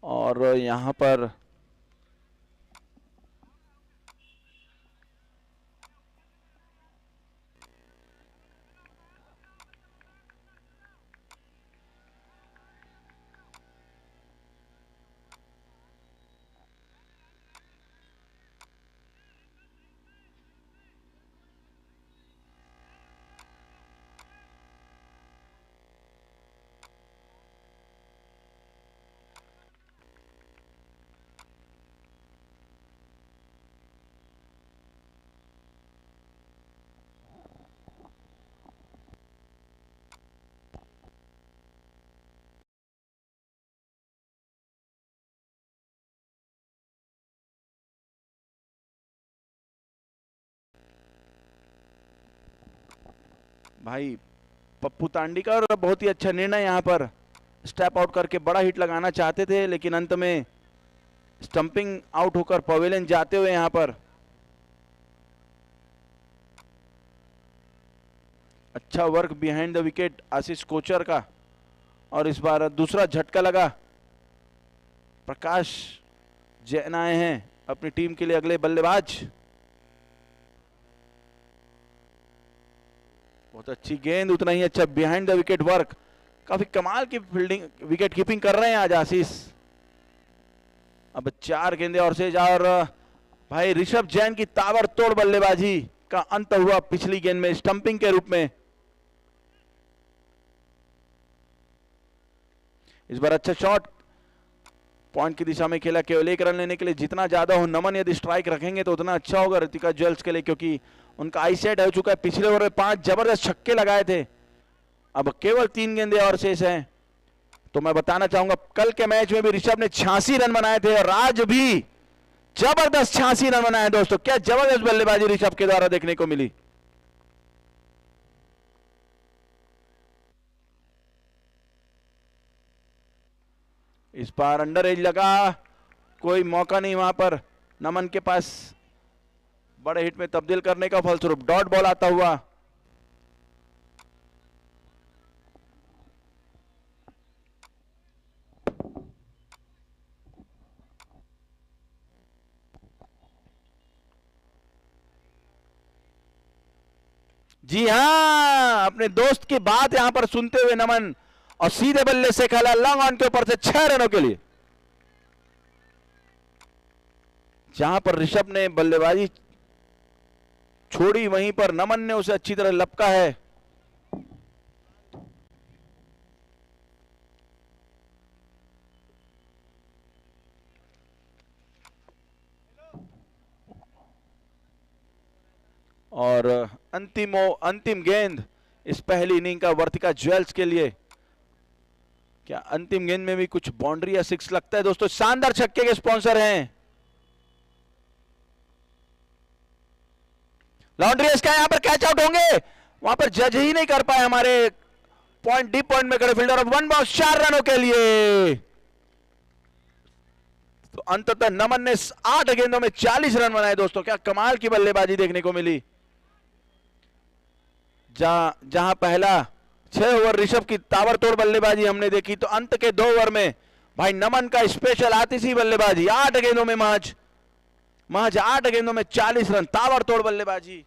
और यहां पर भाई पप्पू तांडी और बहुत ही अच्छा निर्णय, यहां पर स्टेप आउट करके बड़ा हिट लगाना चाहते थे लेकिन अंत में स्टंपिंग आउट होकर पवेलियन जाते हुए यहां पर अच्छा वर्क बिहाइंड द विकेट आशीष कोचर का। और इस बार दूसरा झटका लगा। प्रकाश जैन आए हैं अपनी टीम के लिए अगले बल्लेबाज। बहुत अच्छी गेंद, उतना ही अच्छा बिहाइंड द विकेट वर्क। काफी कमाल की फील्डिंग, विकेट कीपिंग कर रहे हैं आज आशीष। अब 4 गेंदे और से और भाई ऋषभ जैन की ताबड़तोड़ बल्लेबाजी का अंत हुआ पिछली गेंद में स्टंपिंग के रूप में। इस बार अच्छा शॉट, पॉइंट की दिशा में खेला, केवल 1 रन लेने के लिए। जितना ज्यादा हो नमन यदि स्ट्राइक रखेंगे तो उतना अच्छा होगा ऋतिका ज्वेल्स के लिए, क्योंकि उनका आई सेट हो चुका है। पिछले ओवर में 5 जबरदस्त छक्के लगाए थे। अब केवल 3 गेंदे और शेष हैं। तो मैं बताना चाहूंगा कल के मैच में भी ऋषभ ने 86 रन बनाए थे और आज भी जबरदस्त 86 रन बनाए दोस्तों। क्या जबरदस्त बल्लेबाजी ऋषभ के द्वारा देखने को मिली। इस बार अंडर एज लगा, कोई मौका नहीं वहां पर नमन के पास बड़े हिट में तब्दील करने का। फलस्वरूप डॉट बॉल आता हुआ। जी हां, अपने दोस्त की बात यहां पर सुनते हुए नमन और सीधे बल्ले से खेला लॉन्ग ऑन के ऊपर से 6 रनों के लिए। जहां पर ऋषभ ने बल्लेबाजी छोड़ी वहीं पर नमन ने उसे अच्छी तरह लपका है। और अंतिम गेंद इस पहली इनिंग का वर्तिका ज्वेल्स के लिए। क्या अंतिम गेंद में भी कुछ बाउंड्री या सिक्स लगता है दोस्तों? शानदार छक्के के स्पॉन्सर हैं लॉन्ड्रियस का। यहां पर कैच आउट होंगे, वहां पर जज ही नहीं कर पाए हमारे पॉइंट डी पॉइंट में खड़े फील्डर। और 1 बॉल 4 रनों के लिए। तो अंततः नमन ने 8 गेंदों में 40 रन बनाए दोस्तों। क्या कमाल की बल्लेबाजी देखने को मिली। जहां पहला 6 ओवर ऋषभ की ताबड़तोड़ बल्लेबाजी हमने देखी, तो अंत के 2 ओवर में भाई नमन का स्पेशल आतिशी बल्लेबाजी। 8 गेंदों में महज 8 गेंदों में 40 रन, ताबड़तोड़ बल्लेबाजी।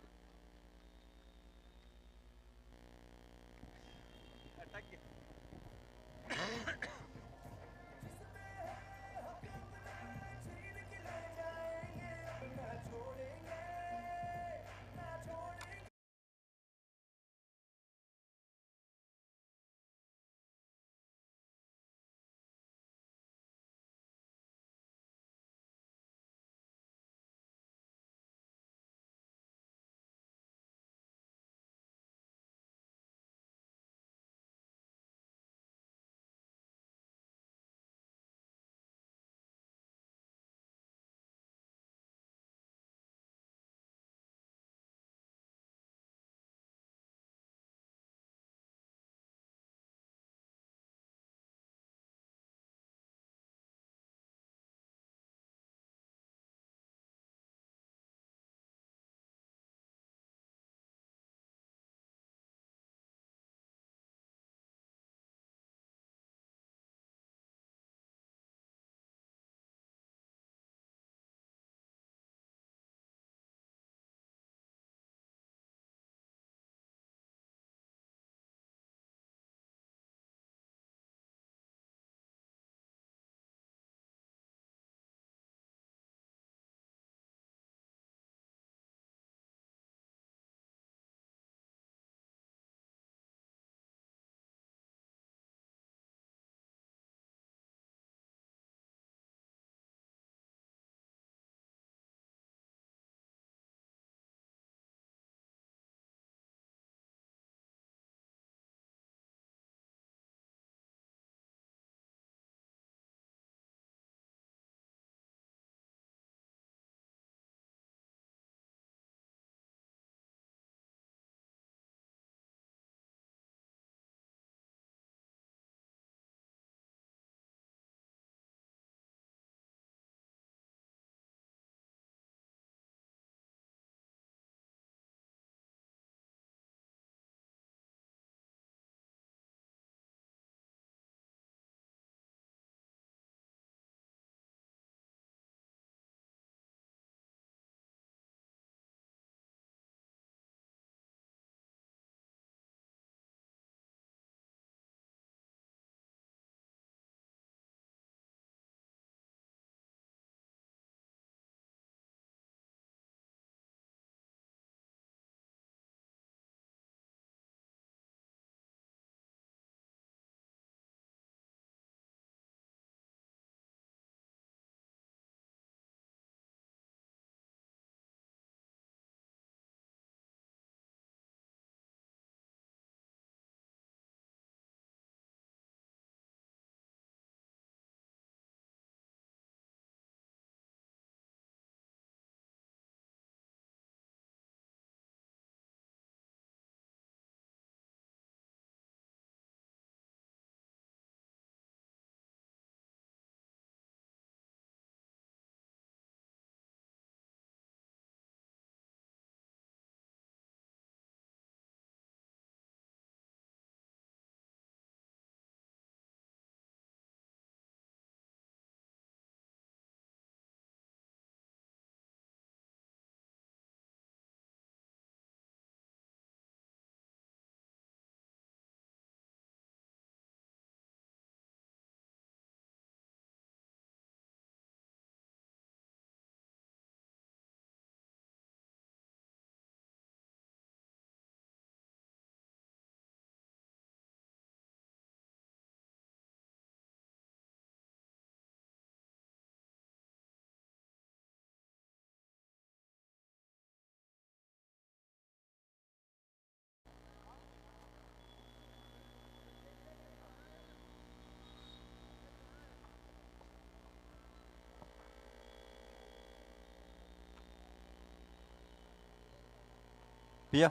भैया,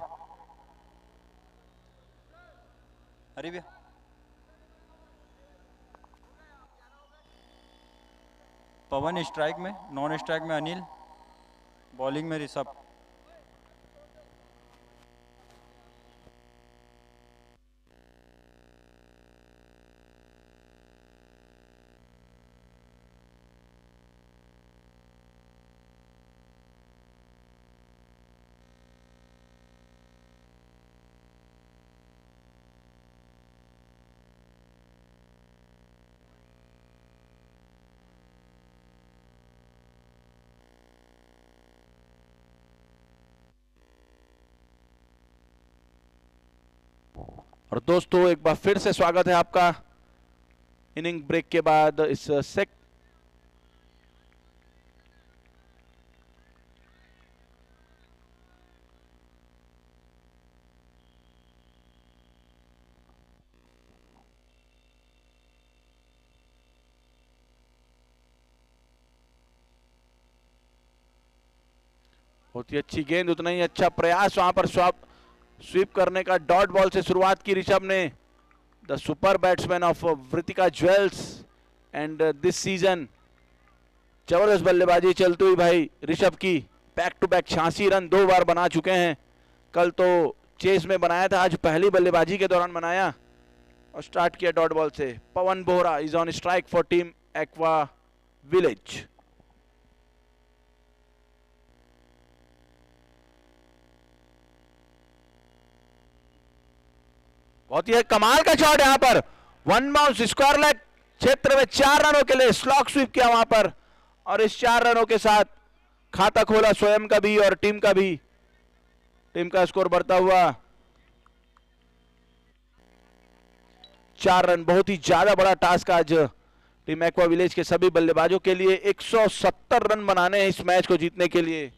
अरे भैया, पवन स्ट्राइक में, नॉन स्ट्राइक में अनिल, बॉलिंग में ऋषभ। और दोस्तों एक बार फिर से स्वागत है आपका इनिंग ब्रेक के बाद इस बहुत ही अच्छी गेंद, उतना ही अच्छा प्रयास वहां पर स्वीप करने का। डॉट बॉल से शुरुआत की ऋषभ ने। The super batsman of Vritika jewels and this season. जबरदस्त बल्लेबाजी चलती हुई भाई ऋषभ की। बैक टू बैक 86 रन 2 बार बना चुके हैं। कल तो चेस में बनाया था, आज पहली बल्लेबाजी के दौरान बनाया और स्टार्ट किया डॉट बॉल से। Pawan Bohra is on strike for team Aqua village. बहुत ही कमाल का शॉट यहां पर। वन बाउंस स्क्वायर लेग क्षेत्र में 4 रनों के लिए स्लॉक स्वीप किया वहां पर और इस 4 रनों के साथ खाता खोला स्वयं का भी और टीम का भी। टीम का स्कोर बढ़ता हुआ 4 रन। बहुत ही ज्यादा बड़ा टास्क आज टीम एक्वा विलेज के सभी बल्लेबाजों के लिए। 170 रन बनाने हैं इस मैच को जीतने के लिए।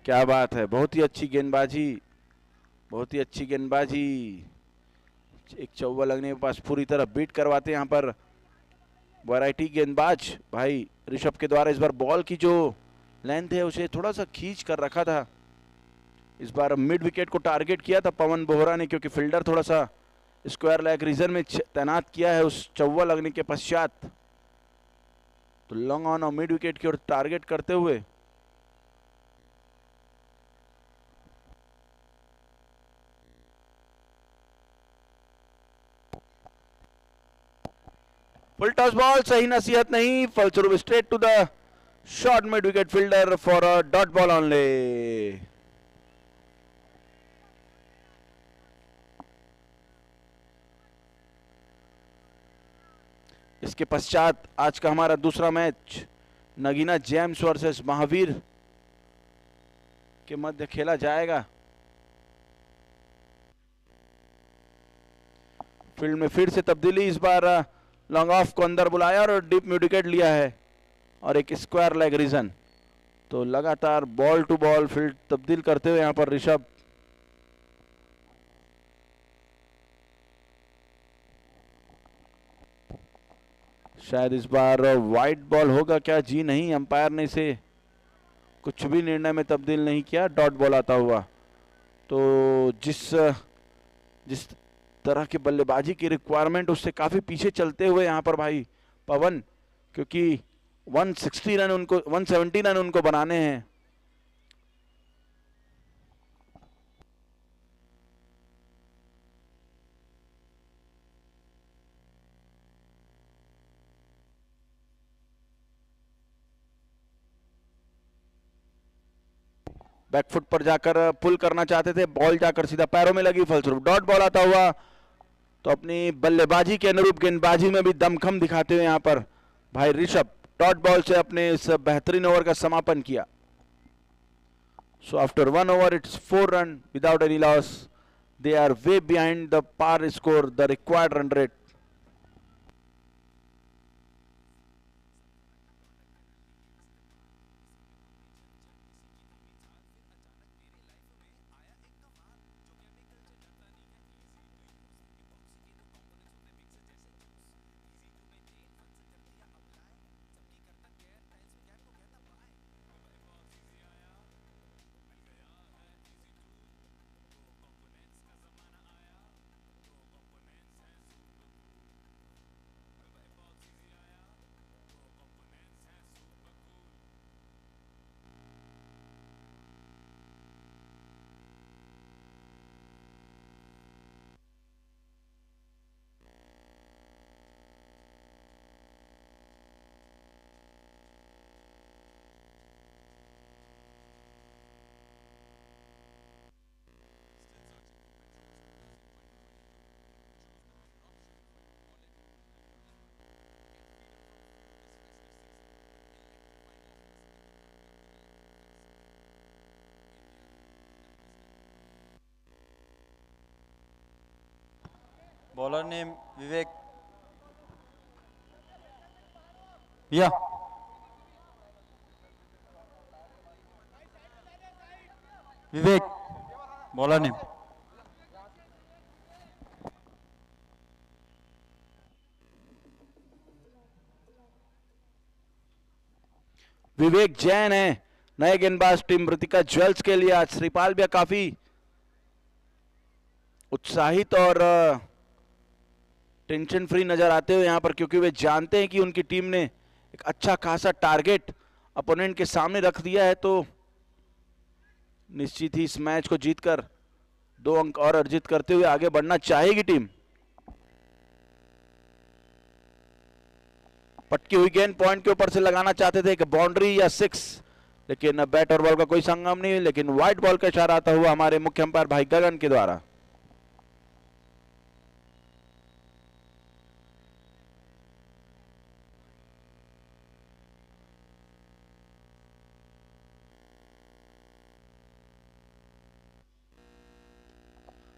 क्या बात है, बहुत ही अच्छी गेंदबाजी, बहुत ही अच्छी गेंदबाजी। एक चौवा लगने के पास पूरी तरह बीट करवाते हैं यहाँ पर वैरायटी गेंदबाज भाई ऋषभ के द्वारा। इस बार बॉल की जो लेंथ है उसे थोड़ा सा खींच कर रखा था। इस बार मिड विकेट को टारगेट किया था पवन बोहरा ने, क्योंकि फील्डर थोड़ा सा स्क्वायर लेग रीजन में तैनात किया है उस चौवा लगने के पश्चात। तो लॉन्ग ऑन और मिड विकेट की ओर टारगेट करते हुए फुल टॉस बॉल, सही नसीहत नहीं, फलस्वरूप straight to the short mid wicket fielder for a dot ball only. इसके पश्चात आज का हमारा दूसरा match Nagina gems versus Mahavir के मध्य खेला जाएगा। फील्ड में फिर से तब्दीली, इस बार लॉन्ग ऑफ को अंदर बुलाया और डीप मिड विकेट लिया है और एक स्क्वायर लेग रीजन। तो लगातार बॉल टू बॉल फील्ड तब्दील करते हुए यहां पर ऋषभ। शायद इस बार वाइड बॉल होगा क्या, जी नहीं, अंपायर ने इसे कुछ भी निर्णय में तब्दील नहीं किया। डॉट बॉल आता हुआ। तो जिस तरह की बल्लेबाजी की रिक्वायरमेंट उससे काफी पीछे चलते हुए यहां पर भाई पवन, क्योंकि 170 रन उनको बनाने हैं। बैकफुट पर जाकर पुल करना चाहते थे, बॉल जाकर सीधा पैरों में लगी, फलस्वरूप डॉट बॉल आता हुआ। तो अपनी बल्लेबाजी के अनुरूप गेंदबाजी में भी दमखम दिखाते हुए यहां पर भाई ऋषभ डॉट बॉल से अपने इस बेहतरीन ओवर का समापन किया। So after 1 over, it's 4 runs without any loss. They are way behind the par score, the required run rate. Bowler name Vivek. Yeah. Vivek. Bowler name. विवेक जैन है नए गेंदबाज टीम मृतिका ज्वेल्स के लिए। आज श्रीपाल भी काफी उत्साहित और टेंशन फ्री नजर आते हुए यहां पर, क्योंकि वे जानते हैं कि उनकी टीम ने एक अच्छा खासा टारगेट अपोनेंट के सामने रख दिया है, तो निश्चित ही इस मैच को जीतकर 2 अंक और अर्जित करते हुए आगे बढ़ना चाहेगी टीम। पटकी हुई गेंद पॉइंट के ऊपर से लगाना चाहते थे कि बाउंड्री या 6, लेकिन बैट और बॉल का कोई संगम नहीं, लेकिन व्हाइट बॉल का इशारा आता हुआ हमारे मुख्य अंपायर भाई गगन के द्वारा।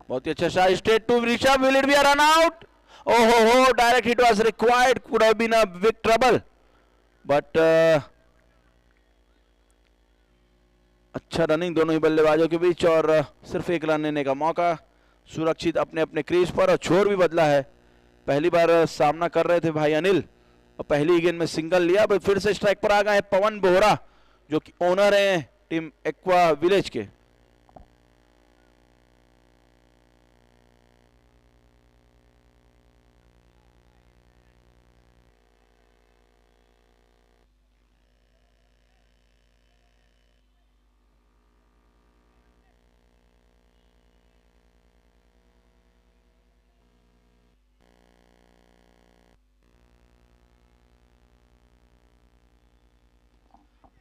बहुत ही अच्छा shot, straight to Rishabh, will it be a run out? Oh, direct hit was required, could have been a big trouble, but अच्छा रनिंग दोनों ही बल्लेबाजों के बीच और सिर्फ एक रन लेने का मौका, सुरक्षित अपने अपने क्रीज पर, और छोर भी बदला है। पहली बार सामना कर रहे थे भाई अनिल और पहली गेंद में सिंगल लिया, पर फिर से स्ट्राइक पर आ गए पवन बोहरा जो कि ओनर हैं टीम एक्वा विलेज के।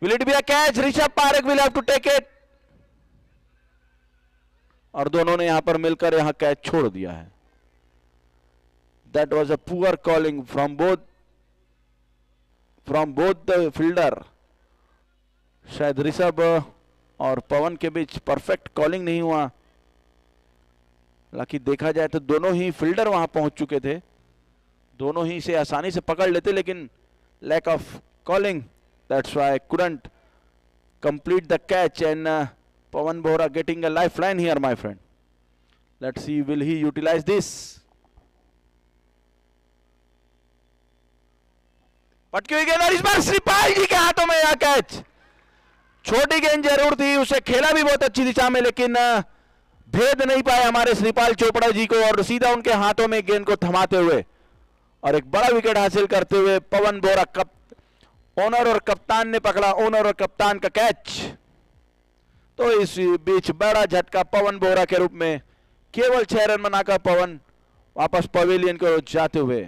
Will it be a catch? Rishabh Parekh will have to take it. और दोनों ने यहां पर मिलकर यहां कैच छोड़ दिया है। That was a poor calling from both the fielder. शायद ऋषभ और पवन के बीच परफेक्ट कॉलिंग नहीं हुआ। हालांकि देखा जाए तो दोनों ही फील्डर वहां पहुंच चुके थे, दोनों ही इसे आसानी से पकड़ लेते, लेकिन lack of calling, that's why I couldn't complete the catch, and Pawan Bohra getting a lifeline here, my friend. Let's see, will he utilize this? पटकी हुई गेंद और इस बार श्रीपाल जी के हाथों में यह कैच। छोटी गेंद जरूर थी, उसे खेला भी बहुत अच्छी दिशा में, लेकिन भेद नहीं पाए हमारे श्रीपाल चोपड़ा जी को, और सीधा उनके हाथों में गेंद को थमाते हुए और एक बड़ा विकेट हासिल करते हुए पवन बोहरा ओनर और कप्तान ने पकड़ा, ओनर और कप्तान का कैच। तो इस बीच बड़ा झटका पवन बोहरा के रूप में, केवल 6 रन बनाकर पवन वापस पवेलियन को जाते हुए।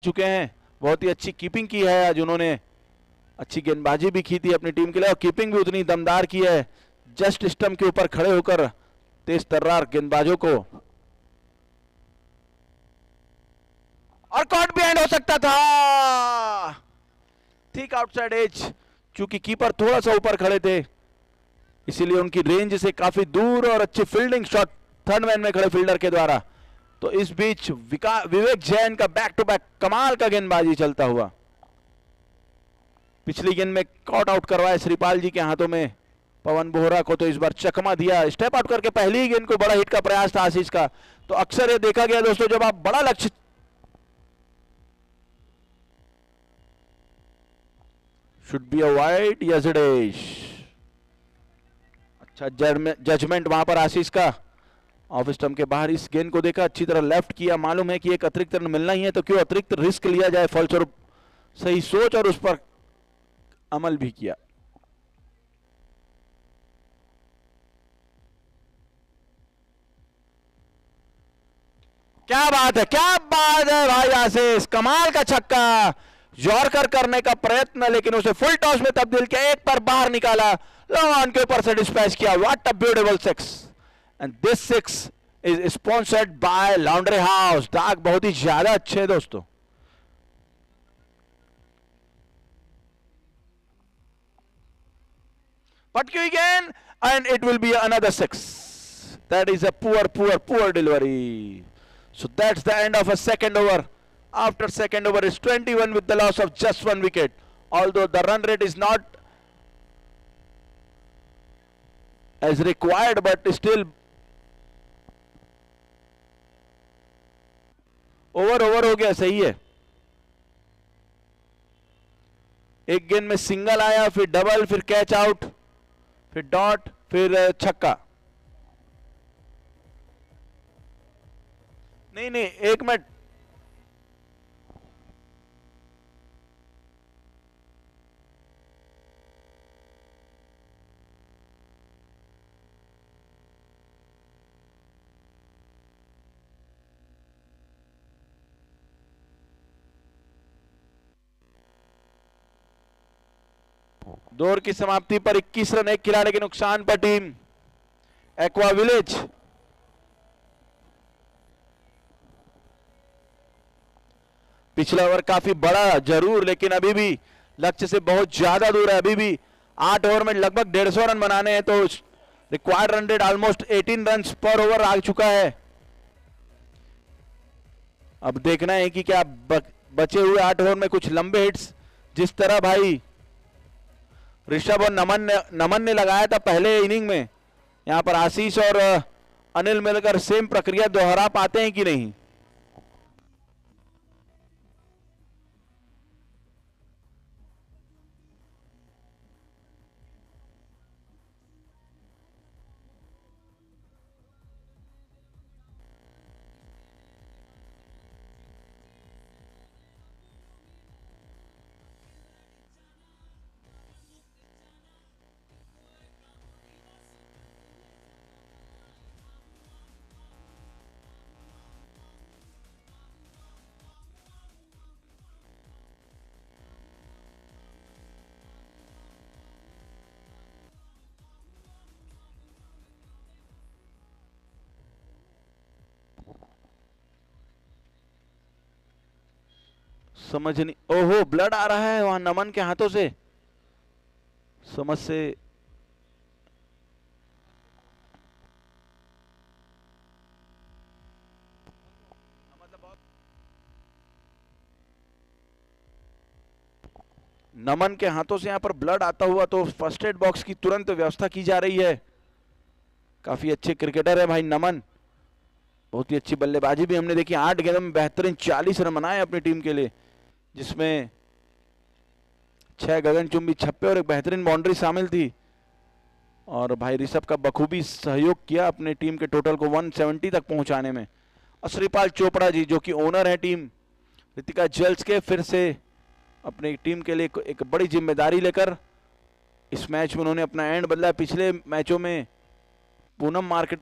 चुके हैं। बहुत ही अच्छी कीपिंग की है आज उन्होंने, अच्छी गेंदबाजी भी की थी अपनी टीम के लिए और कीपिंग भी उतनी दमदार की है, जस्ट स्टंप के ऊपर खड़े होकर तेज तर्रार गेंदबाजों को। और कॉट बिहाइंड हो सकता था, ठीक आउटसाइड एज, चूंकि कीपर थोड़ा सा ऊपर खड़े थे इसीलिए उनकी रेंज से काफी दूर और अच्छी फील्डिंग शॉट थर्ड मैन में खड़े फील्डर के द्वारा। तो इस बीच विवेक जैन का बैक टू बैक कमाल का गेंदबाजी चलता हुआ, पिछली गेंद में कॉट आउट करवाए श्रीपाल जी के हाथों में पवन बोहरा को, तो इस बार चकमा दिया स्टेप आउट करके। पहली गेंद को बड़ा हिट का प्रयास था आशीष का। तो अक्सर ये देखा गया दोस्तों, जब आप बड़ा लक्ष्य should be a wide, yes it is. अच्छा जजमेंट वहां पर आशीष का, ऑफ स्टंप के बाहर इस गेंद को देखा, अच्छी तरह लेफ्ट किया। मालूम है कि एक अतिरिक्त रन मिलना ही है तो क्यों अतिरिक्त रिस्क लिया जाए, फलस्वरूप सही सोच और उस पर अमल भी किया। क्या बात है, क्या बात है भाई आशीष, कमाल का छक्का, यॉर्कर करने का प्रयत्न लेकिन उसे फुल टॉस में तब्दील किया, एक पर बाहर निकाला, लॉन के ऊपर से डिस्पैच किया। What a beautiful six, and this six is sponsored by laundry house. दाग बहुत ही ज्यादा अच्छे दोस्तों। But again, and it will be another six. That is a poor delivery. So that's the end of a second over. After second over is 21 with the loss of just 1 wicket. Although the run rate is not as required, but still over हो गया, सही है। एक गेंद में single आया, फिर double, फिर कैच आउट, फिर डॉट, फिर छक्का। नहीं एक मिनट, दो ओवर की समाप्ति पर 21 रन, एक खिलाड़ी के नुकसान पर टीम एक्वा विलेज पिछला ओवर काफी बड़ा जरूर, लेकिन अभी भी लक्ष्य से बहुत ज्यादा दूर है। अभी भी 8 ओवर में लगभग 150 रन बनाने हैं, तो required run rate almost 18 run पर ओवर आ चुका है। अब देखना है कि क्या बचे हुए 8 ओवर में कुछ लंबे हिट्स, जिस तरह भाई ऋषभ और नमन ने लगाया था पहले इनिंग में, यहां पर आशीष और अनिल मिलकर सेम प्रक्रिया दोहरा पाते हैं कि नहीं। समझ नहीं, ओहो ब्लड आ रहा है वहां नमन के हाथों से, समझ से नमन के हाथों से यहां पर ब्लड आता हुआ, तो फर्स्ट एड बॉक्स की तुरंत व्यवस्था की जा रही है। काफी अच्छे क्रिकेटर है भाई नमन, बहुत ही अच्छी बल्लेबाजी भी हमने देखी। 8 गेंदों में बेहतरीन 40 रन बनाए अपनी टीम के लिए, जिसमें 6 गगनचुंबी छक्के और एक बेहतरीन बाउंड्री शामिल थी। और भाई ऋषभ का बखूबी सहयोग किया अपने टीम के टोटल को 170 तक पहुंचाने में। और श्रीपाल चोपड़ा जी जो कि ओनर है टीम रितिका ज्वेल्स के, फिर से अपनी टीम के लिए एक बड़ी जिम्मेदारी लेकर इस मैच में उन्होंने अपना एंड बदला। पिछले मैचों में Poonam market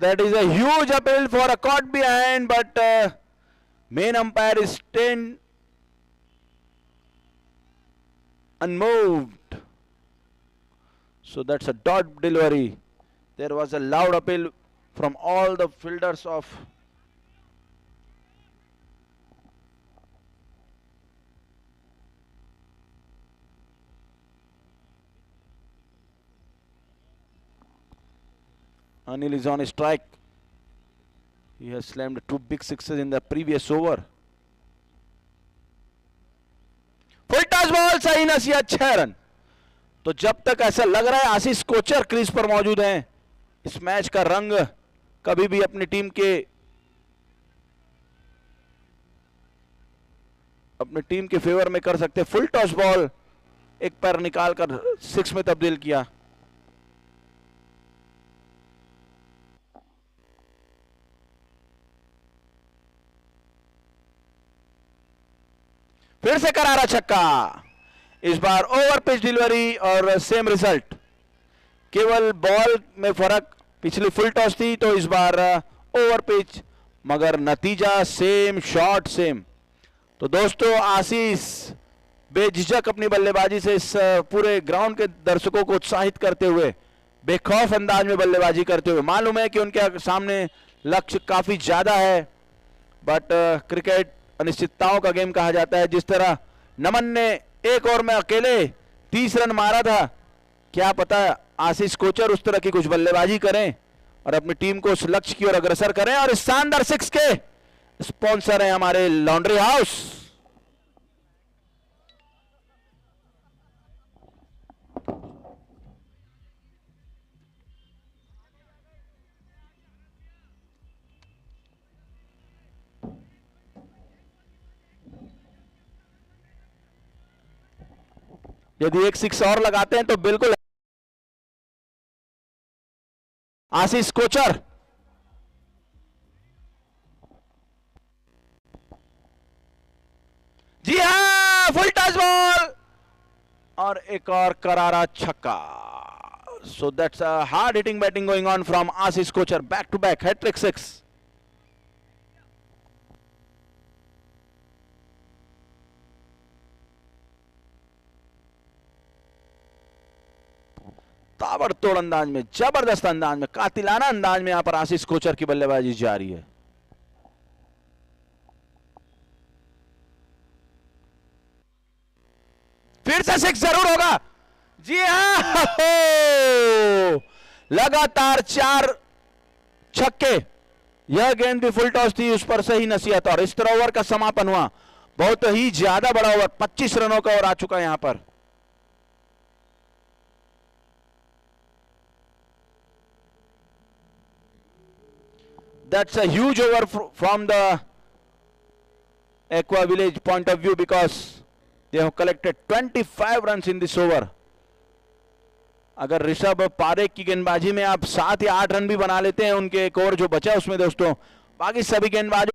That is a huge appeal for a caught behind, but main umpire is staying unmoved. So that's a dot delivery. There was a loud appeal from all the fielders of Anil is on a strike. He has slammed 2 big sixes in the previous over. Full toss ball, सही नसीहत, 6 run. तो जब तक ऐसा लग रहा है आशीष Kochhar crease पर मौजूद हैं, इस मैच का रंग कभी भी अपनी टीम के फेवर में कर सकते। फुल टॉस बॉल, एक पैर निकालकर 6 में तब्दील किया। फिर से करारा छक्का, इस बार ओवर पिच डिलीवरी और सेम रिजल्ट। केवल बॉल में फर्क, पिछली फुल टॉस थी तो इस बार ओवर पिच, मगर नतीजा सेम, शॉट सेम। तो दोस्तों आशीष बेझिझक अपनी बल्लेबाजी से इस पूरे ग्राउंड के दर्शकों को उत्साहित करते हुए, बेखौफ अंदाज में बल्लेबाजी करते हुए, मालूम है कि उनके सामने लक्ष्य काफी ज्यादा है, बट क्रिकेट अनिश्चितताओं का गेम कहा जाता है। जिस तरह नमन ने एक ओवर में अकेले 30 रन मारा था, क्या पता आशीष कोचर उस तरह की कुछ बल्लेबाजी करें और अपनी टीम को उस लक्ष्य की ओर अग्रसर करें। और इस शानदार 6 के स्पॉन्सर हैं हमारे लॉन्ड्री हाउस। यदि एक 6 और लगाते हैं तो बिल्कुल आशीष कोचर। जी हां, फुल टॉस बॉल और एक और करारा छक्का। So that's a hard hitting batting going on from Ashish Kochar, back to back hat trick 6। ताबड़तोड़ अंदाज में, जबरदस्त अंदाज में, कातिलाना अंदाज में यहां पर आशीष कोचर की बल्लेबाजी जारी है। फिर से 6 जरूर होगा। जी हां, लगातार 4 छक्के। यह गेंद भी फुल टॉस थी, उस पर सही नसीहत, और इस तरह ओवर का समापन हुआ। बहुत ही ज्यादा बड़ा ओवर, 25 रनों का ओवर आ चुका है यहां पर। That's a huge over from the Aqua Village point of view, because they have collected 25 runs in this over. अगर ऋषभ पारेख की गेंदबाजी में आप 7 या 8 रन भी बना लेते हैं उनके एक ओवर जो बचा उसमें दोस्तों, बाकी सभी गेंदबाजों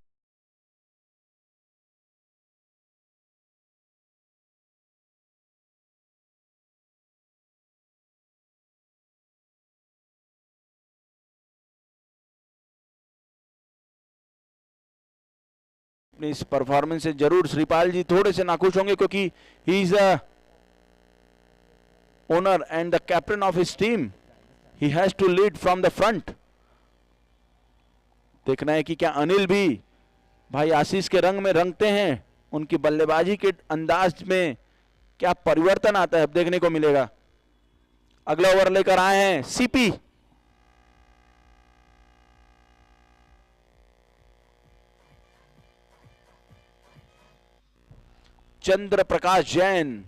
अपनी इस परफॉर्मेंस से जरूर श्रीपाल जी थोड़े से नाखुश होंगे, क्योंकि he is a owner and the captain of his team. He has to lead from the front. देखना है कि क्या अनिल भी भाई आशीष के रंग में रंगते हैं, उनकी बल्लेबाजी के अंदाज में क्या परिवर्तन आता है, अब देखने को मिलेगा। अगला ओवर लेकर आए हैं सीपी। चंद्र प्रकाश जैन।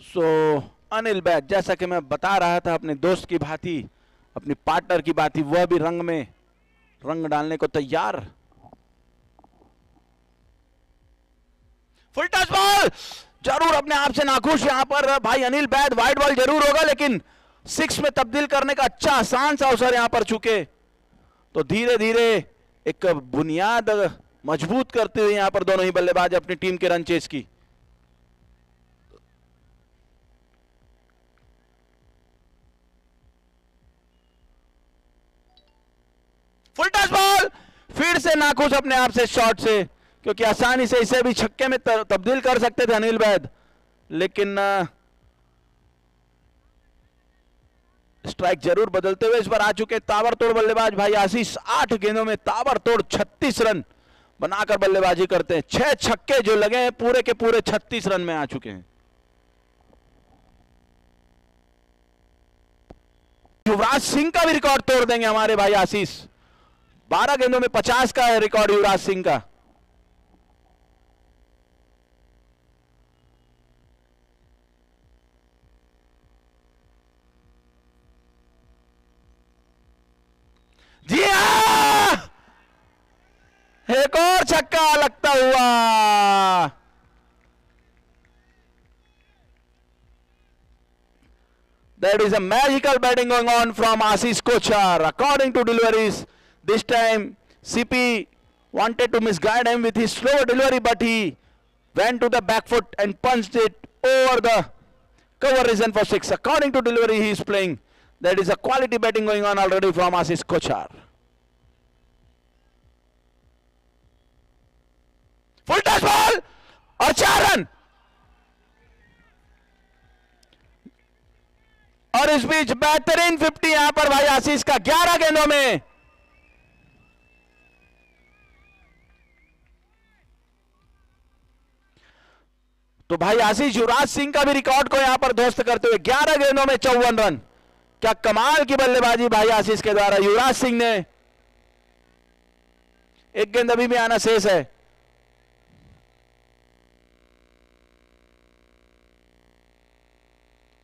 सो अनिल बैद, जैसा कि मैं बता रहा था, अपने दोस्त की भांति, अपनी पार्टनर की भांति, वह भी रंग में रंग डालने को तैयार। फुल टच बॉल, जरूर अपने आप से नाखुश यहां पर भाई अनिल बैद। वाइड बॉल जरूर होगा, लेकिन 6 में तब्दील करने का अच्छा आसान सा अवसर यहां पर चुके, तो धीरे धीरे एक बुनियाद मजबूत करते हुए यहां पर दोनों ही बल्लेबाज अपनी टीम के रन चेस की। फुल टच बॉल, फिर से नाखुश अपने आप से शॉट से, क्योंकि आसानी से इसे भी छक्के में तब्दील कर सकते थे अनिल बैद, लेकिन स्ट्राइक जरूर बदलते हुए इस बार आ चुके ताबड़तोड़ बल्लेबाज भाई आशीष। 8 गेंदों में ताबड़तोड़ 36 रन बनाकर बल्लेबाजी करते हैं। 6 छक्के जो लगे हैं पूरे के पूरे 36 रन में आ चुके हैं। युवराज सिंह का भी रिकॉर्ड तोड़ देंगे हमारे भाई आशीष। 12 गेंदों में 50 का है रिकॉर्ड युवराज सिंह का। जी हां, एक और छक्का लगता हुआ। That is a magical batting going on from Ashish Kochar. According to deliveries, this time CP wanted to misguide him with his slow delivery, but he went to the back foot and punched it over the cover reason for 6. According to delivery he is playing. That is a quality batting going on already from Ashish Kochar. Full touch ball और 4 run. और इस बीच बेहतरीन 50 यहां पर भाई आशीष का 11 गेंदों में। तो भाई आशीष युवराज सिंह का भी रिकॉर्ड को यहां पर ध्वस्त करते हुए 11 गेंदों में 54 रन। क्या कमाल की बल्लेबाजी भाई आशीष के द्वारा। युवराज सिंह ने, एक गेंद अभी भी आना शेष है।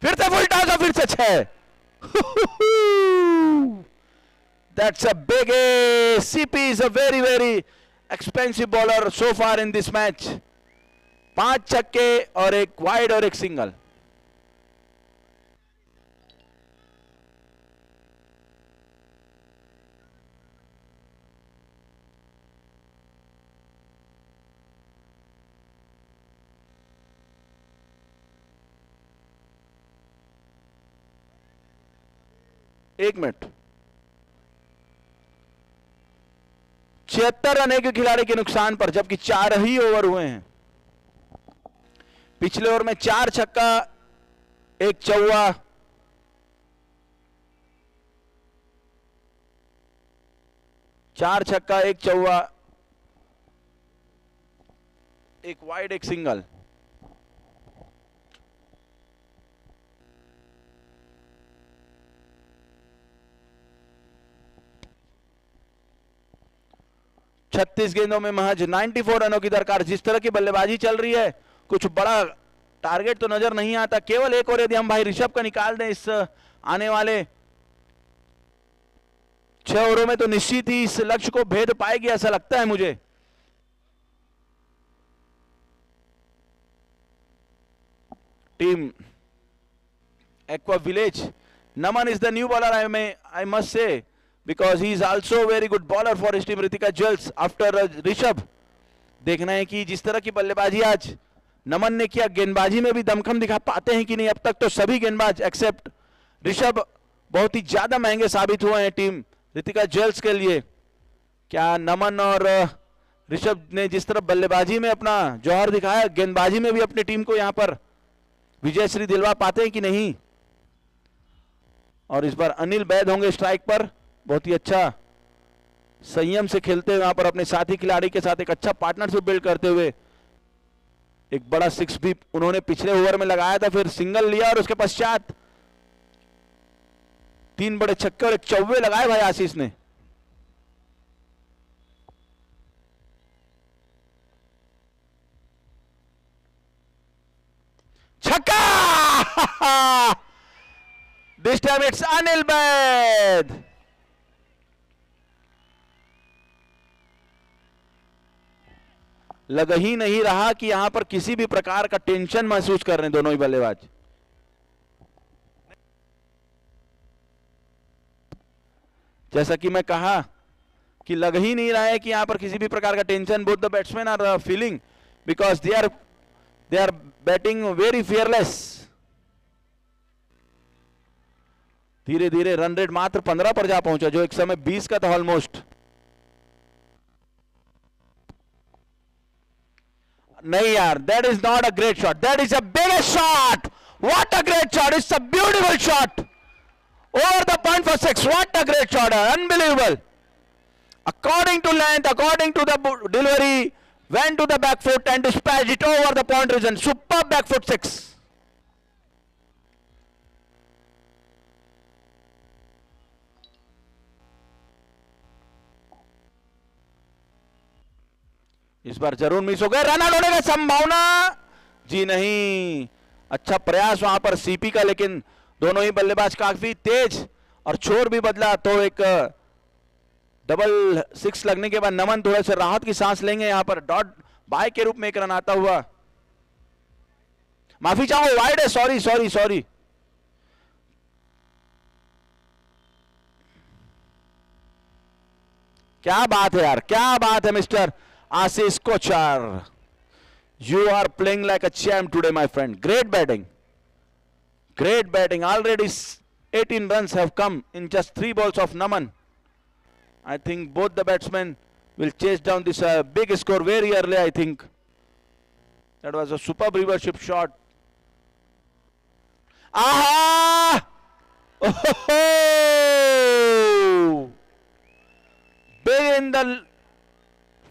फिर से फुल टॉस और फिर से 6। That's a big A. CP is a very very expensive bowler so far in this match. 5 छक्के और एक वाइड और एक सिंगल। एक मिनट, 76 रन एक खिलाड़ी के नुकसान पर, जबकि 4 ही ओवर हुए हैं। पिछले ओवर में 4 छक्का 1 चौवा, 4 छक्का 1 चौवा, एक वाइड एक सिंगल। छत्तीस गेंदों में महज 94 रनों की दरकार। जिस तरह की बल्लेबाजी चल रही है, कुछ बड़ा टारगेट तो नजर नहीं आता। केवल एक और यदि हम भाई ऋषभ का निकाल दें इस आने वाले 6 ओवरों में, तो निश्चित ही इस लक्ष्य को भेद पाएगी, ऐसा लगता है मुझे। Team Aqua village, Naman is the new bowler I must say, because he is also a very good bowler for his team Ritika Jewels after Rishabh। देखना है कि जिस तरह की बल्लेबाजी आज नमन ने किया, गेंदबाजी में भी दमखम दिखा पाते हैं कि नहीं। अब तक तो सभी गेंदबाज एक्सेप्ट ऋषभ बहुत ही ज्यादा महंगे साबित हुए हैं टीम रितिका ज्वेल्स के लिए। क्या नमन और ऋषभ ने जिस तरह बल्लेबाजी में अपना जौहर दिखाया, गेंदबाजी में भी अपनी टीम को यहां पर विजयश्री दिलवा पाते हैं कि नहीं। और इस बार अनिल बैद होंगे स्ट्राइक पर। बहुत ही अच्छा संयम से खेलते हुए यहां पर अपने साथी खिलाड़ी के साथ एक अच्छा पार्टनरशिप बिल्ड करते हुए एक बड़ा 6 भी उन्होंने पिछले ओवर में लगाया था, फिर सिंगल लिया और उसके पश्चात 3 बड़े छक्के और एक चौवे लगाए भाई आशीष ने। छक्का time it's Anil Baid. लग ही नहीं रहा कि यहां पर किसी भी प्रकार का टेंशन महसूस कर रहे हैं दोनों ही बल्लेबाज। जैसा कि मैं कहा कि लग ही नहीं रहा है कि यहां पर किसी भी प्रकार का tension. Both the batsman are feeling because they are batting very fearless. धीरे धीरे रन रेट मात्र 15 पर जा पहुंचा, जो एक समय 20 का था ऑलमोस्ट। नहीं यार, that is not a great shot, that is a big shot. What a great shot, it's a beautiful shot over the point for 6. What a great shot, unbelievable. According to length, according to the delivery, went to the back foot and dispatched it over the point region. Superb back foot 6. इस बार जरूर miss हो गए, run out होने का संभावना जी नहीं। अच्छा प्रयास वहां पर सीपी का, लेकिन दोनों ही बल्लेबाज काफी तेज और छोर भी बदला, तो एक डबल 6 लगने के बाद नमन थोड़े से राहत की सांस लेंगे। यहां पर डॉट बाय के रूप में एक रन आता हुआ, माफी चाहो वाइड है, सॉरी सॉरी सॉरी। क्या बात है यार, क्या बात है mister Ashish Kochar. You are playing like a champ today my friend. Great batting, great batting. Already 18 runs have come in just 3 balls of Naman. I think both the batsmen will chase down this big score very early. I think that was a superb reverse shot. Aha! Oh! Big in the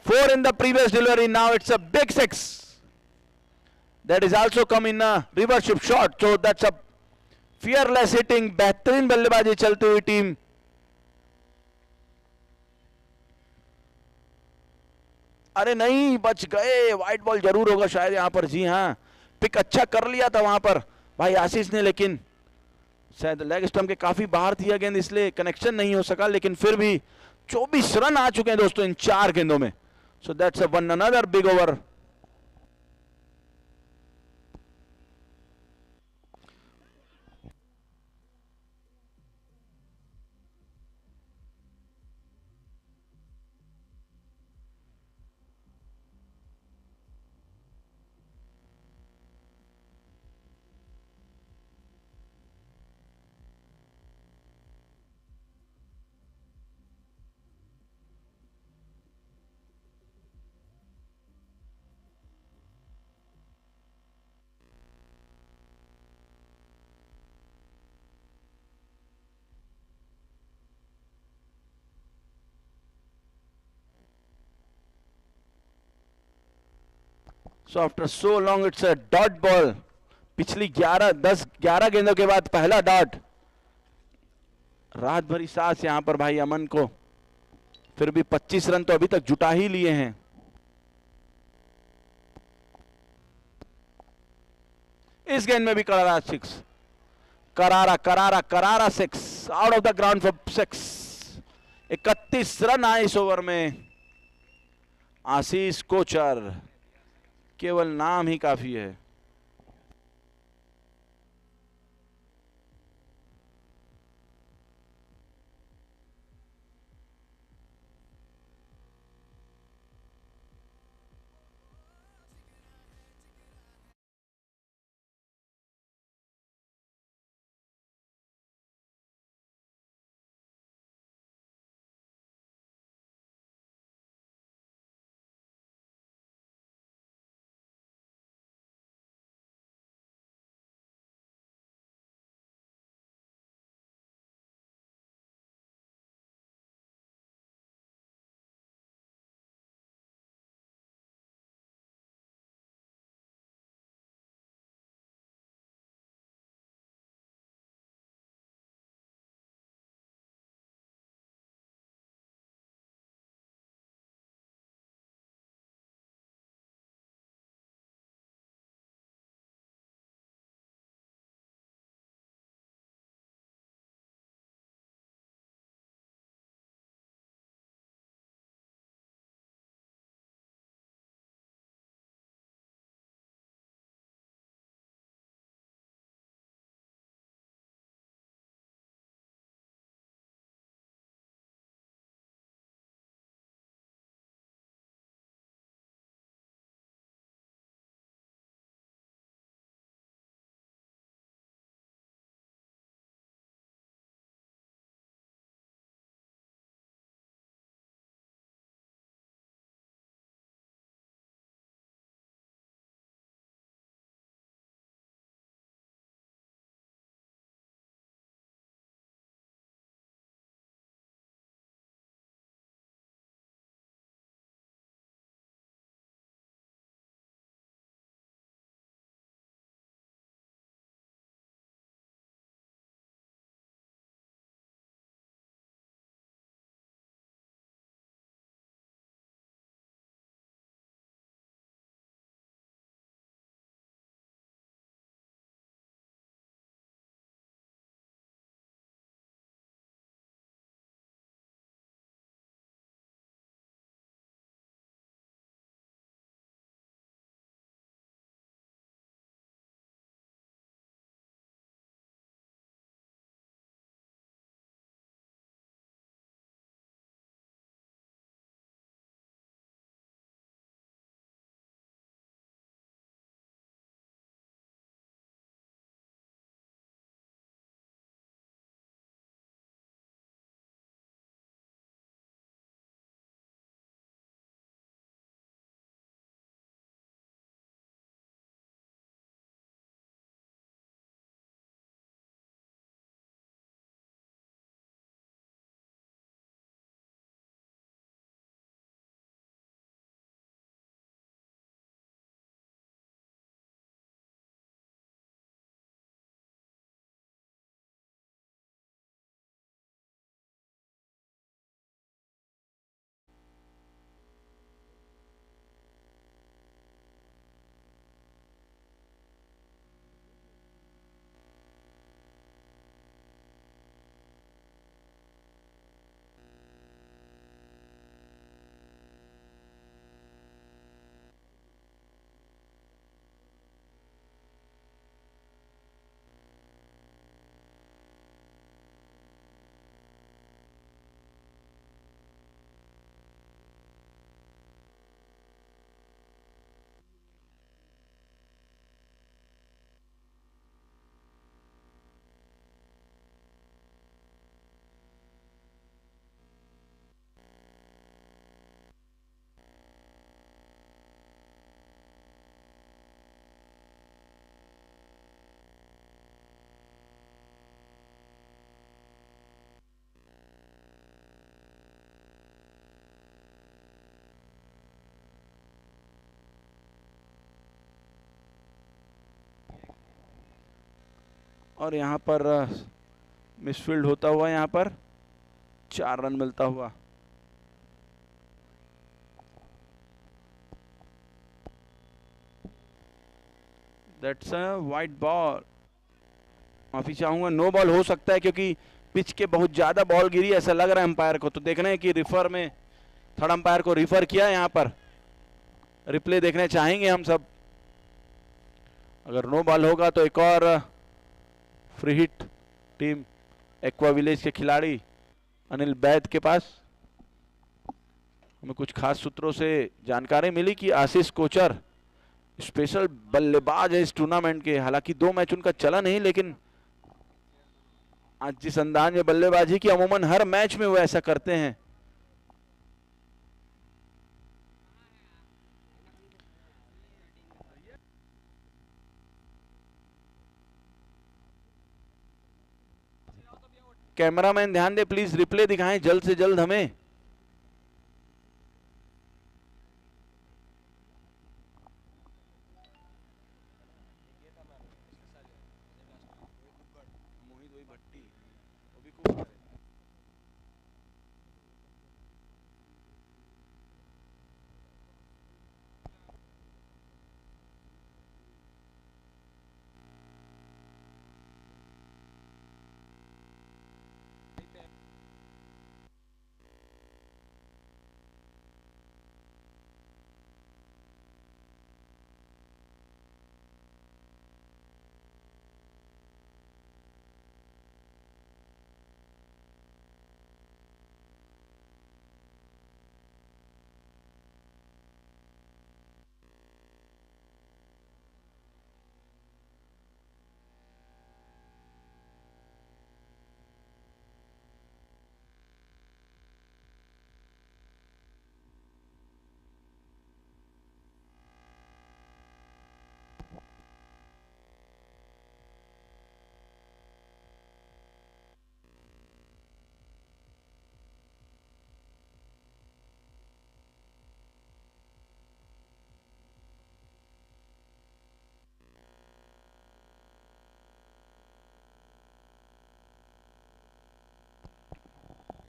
4 in the previous delivery. Now it's a big 6. That is also come in a reverse shot. So that's a fearless hitting, बेहतरीन बल्लेबाजी चलती हुई team. अरे नहीं, बच गए, white ball जरूर होगा शायद यहां पर। जी हां, पिक अच्छा कर लिया था वहां पर भाई आशीष ने, लेकिन शायद लेग स्टंप के काफी बाहर थी गेंद, इसलिए कनेक्शन नहीं हो सका। लेकिन फिर भी 24 रन आ चुके हैं दोस्तों इन 4 गेंदों में। सो that's a one another big over. So after so long it's a dot ball. पिछली 11 गेंदों के बाद पहला डॉट। रात भरी सांस यहां पर भाई अमन को, फिर भी 25 रन तो अभी तक जुटा ही लिए हैं। इस गेंद में भी करारा 6, करारा करारा करारा 6, out of the ground for 6। 31 run आए इस ओवर में। आशीष कोचर, केवल नाम ही काफी है। और यहाँ पर मिसफील्ड होता हुआ यहाँ पर 4 रन मिलता हुआ। That's a white ball. माफी चाहूंगा, नो बॉल हो सकता है क्योंकि पिच के बहुत ज्यादा बॉल गिरी ऐसा लग रहा है अंपायर को। तो देख रहे हैं कि रिफर में थर्ड अंपायर को रिफर किया, यहाँ पर रिप्ले देखने चाहेंगे हम सब। अगर नो बॉल होगा तो एक और free hit team Aqua village के खिलाड़ी अनिल बैद के पास। हमें कुछ खास सूत्रों से जानकारी मिली कि आशीष कोचर स्पेशल बल्लेबाज है इस टूर्नामेंट के। हालांकि 2 मैच उनका चला नहीं, लेकिन आज जिस अंदाज में बल्लेबाजी की, अमूमन हर मैच में वो ऐसा करते हैं। कैमरामैन ध्यान दे प्लीज, रिप्ले दिखाएं जल्द से जल्द हमें।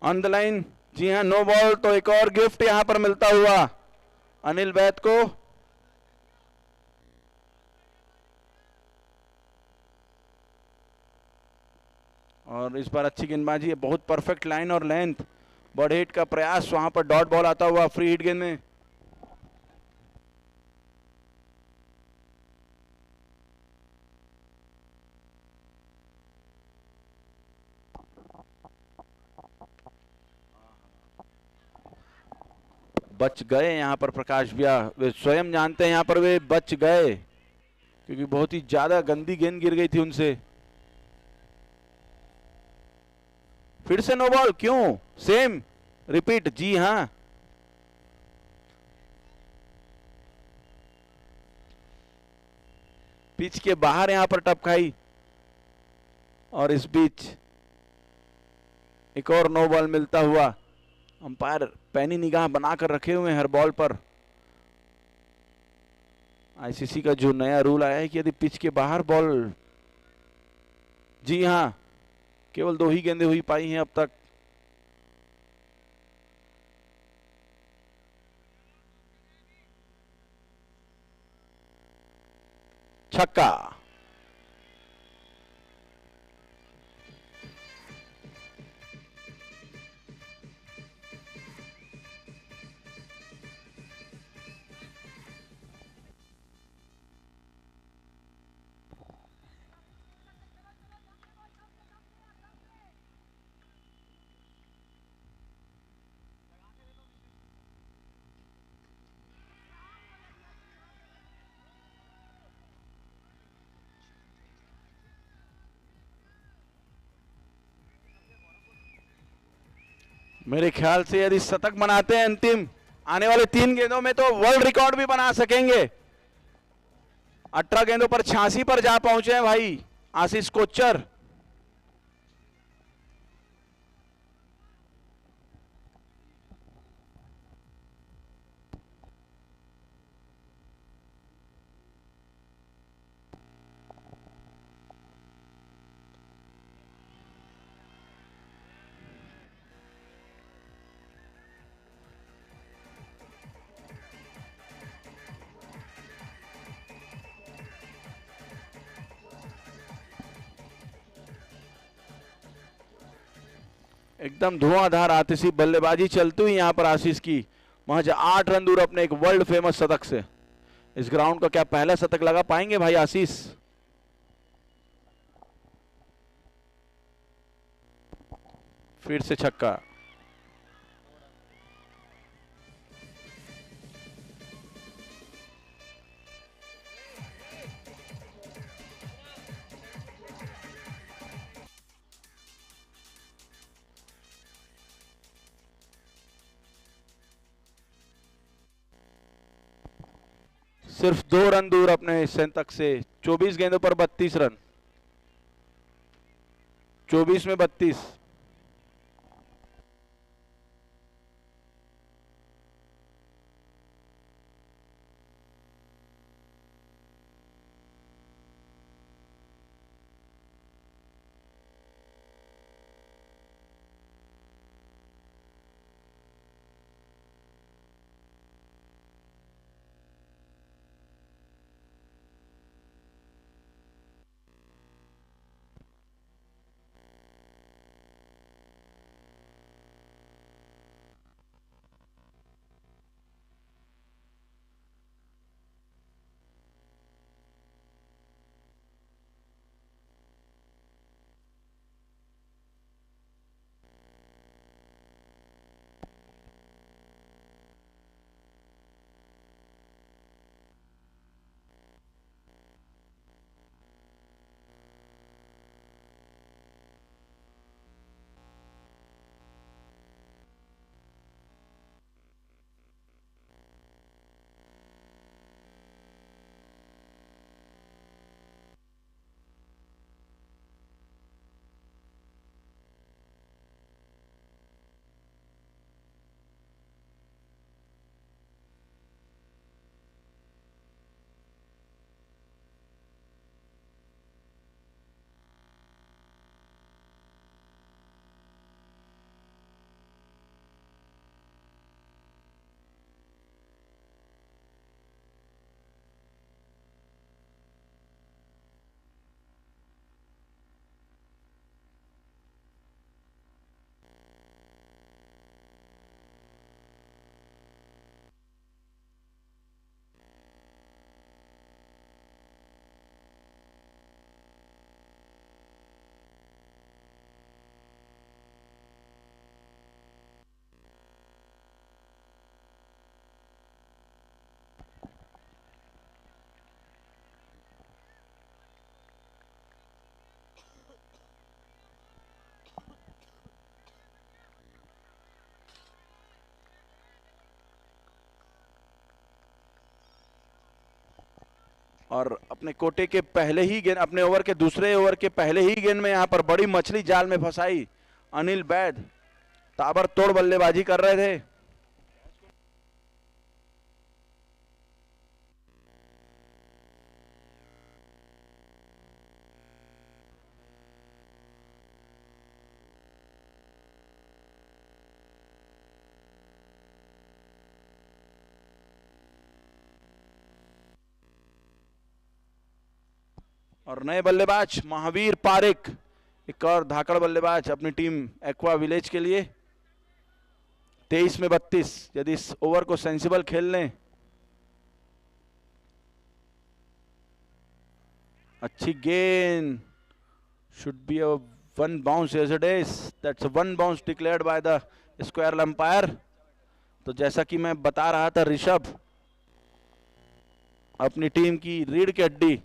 ऑन द लाइन, जी हाँ, नो बॉल। तो एक और गिफ्ट यहां पर मिलता हुआ अनिल बैद को। और इस बार अच्छी गेंदबाजी है, बहुत परफेक्ट लाइन और लेंथ। बॉड हिट का प्रयास, वहां पर डॉट बॉल आता हुआ फ्री हिट गेंद में। बच गए यहां पर प्रकाश भैया, वे स्वयं जानते हैं यहां पर वे बच गए क्योंकि बहुत ही ज्यादा गंदी गेंद गिर गई थी उनसे। फिर से नो बॉल, क्यों? सेम रिपीट, जी हाँ। पिच के बाहर यहां पर टपकाई और इस बीच एक और नो बॉल मिलता हुआ। अंपायर पैनी निगाह बनाकर रखे हुए हैं हर बॉल पर। आईसीसी का जो नया रूल आया है कि यदि पिच के बाहर बॉल, जी हां, केवल 2 ही गेंदें हुई पाई हैं अब तक। छक्का। मेरे ख्याल से यदि शतक बनाते हैं अंतिम आने वाले 3 गेंदों में तो वर्ल्ड रिकॉर्ड भी बना सकेंगे। 18 गेंदों पर 86 पर जा पहुंचे हैं भाई आशीष कोचर। एकदम धुआंधार आतिशी बल्लेबाजी चलती हुई यहां पर आशीष की। महज 8 रन दूर अपने एक वर्ल्ड फेमस शतक से। इस ग्राउंड का क्या पहला शतक लगा पाएंगे भाई आशीष? फिर से छक्का। सिर्फ 2 रन दूर अपने शतक से। 24 गेंदों पर 32 रन। 24 में 32। और अपने कोटे के पहले ही गेंद, अपने ओवर के दूसरे ओवर के पहले ही गेंद में यहां पर बड़ी मछली जाल में फंसाई अनिल बैद। ताबड़तोड़ बल्लेबाजी कर रहे थे। और नए बल्लेबाज महावीर पारिक, एक और धाकड़ बल्लेबाज अपनी टीम एक्वा विलेज के लिए। 23 में 32। यदि इस ओवर को सेंसिबल खेल लें, अच्छी गेंद, should be a one bounce as it is, that's a one bounce declared by the square umpire. तो जैसा कि मैं बता रहा था, ऋषभ अपनी टीम की रीढ़ की हड्डी।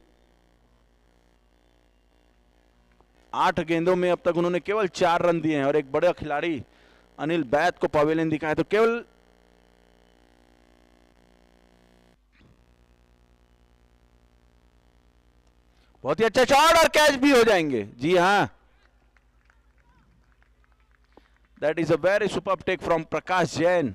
8 गेंदों में अब तक उन्होंने केवल 4 रन दिए हैं और एक बड़े खिलाड़ी अनिल बैद को पवेलियन दिखाया। तो केवल बहुत ही अच्छा शॉट और कैच भी हो जाएंगे। जी हां, that is a very superb take from Prakash Jain.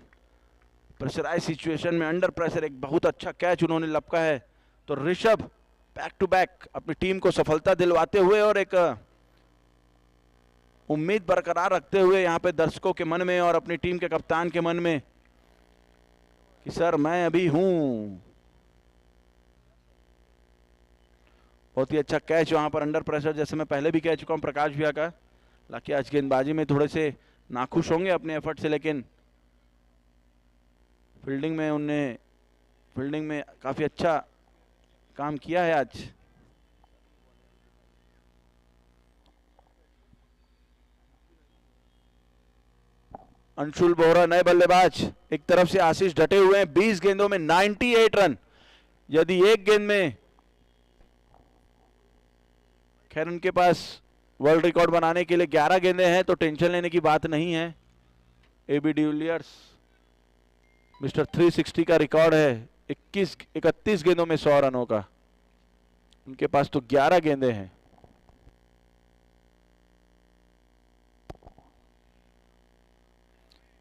Pressurise situation में अंडर प्रेशर एक बहुत अच्छा कैच उन्होंने लपका है। तो ऋषभ बैक टू बैक अपनी टीम को सफलता दिलवाते हुए और एक उम्मीद बरकरार रखते हुए यहां पे दर्शकों के मन में और अपनी टीम के कप्तान के मन में कि सर मैं अभी हूं। बहुत ही अच्छा कैच वहां पर अंडर प्रेशर, जैसे मैं पहले भी कह चुका हूं प्रकाश भैया का। हालांकि आज गेंदबाजी में थोड़े से नाखुश होंगे अपने एफर्ट से, लेकिन फील्डिंग में काफी अच्छा काम किया है आज। अंशुल बोहरा नए बल्लेबाज, एक तरफ से आशीष डटे हुए हैं। 20 गेंदों में 98 रन। यदि एक गेंद में, खैर उनके पास वर्ल्ड रिकॉर्ड बनाने के लिए 11 गेंदें हैं तो टेंशन लेने की बात नहीं है। एबी डिविलियर्स मिस्टर 360 का रिकॉर्ड है 31 गेंदों में 100 रनों का, उनके पास तो 11 गेंदें हैं।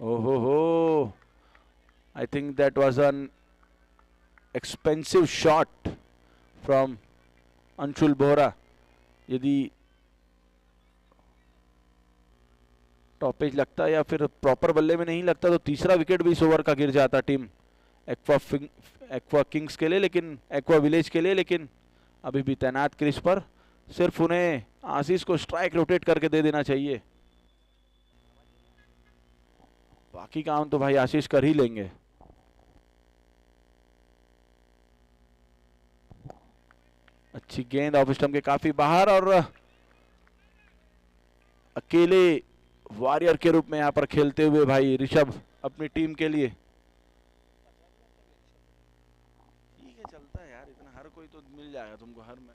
ओहो हो, I think that was an expensive shot from Anshul Bohra. यदि टॉपेज लगता या फिर प्रॉपर बल्ले में नहीं लगता तो तीसरा विकेट भी इस ओवर का गिर जाता टीम एक्वा किंग्स के लिए, लेकिन एक्वा विलेज के लिए। लेकिन अभी भी तैनात क्रीज पर, सिर्फ उन्हें आशीष को स्ट्राइक रोटेट करके दे देना चाहिए, बाकी काम तो भाई आशीष कर ही लेंगे। अच्छी गेंद ऑफ स्टंप के काफी बाहर, और अकेले वॉरियर के रूप में यहां पर खेलते हुए भाई ऋषभ अपनी टीम के लिए। ठीक है, चलता है यार, इतना हर कोई तो मिल जाएगा तुमको हर में।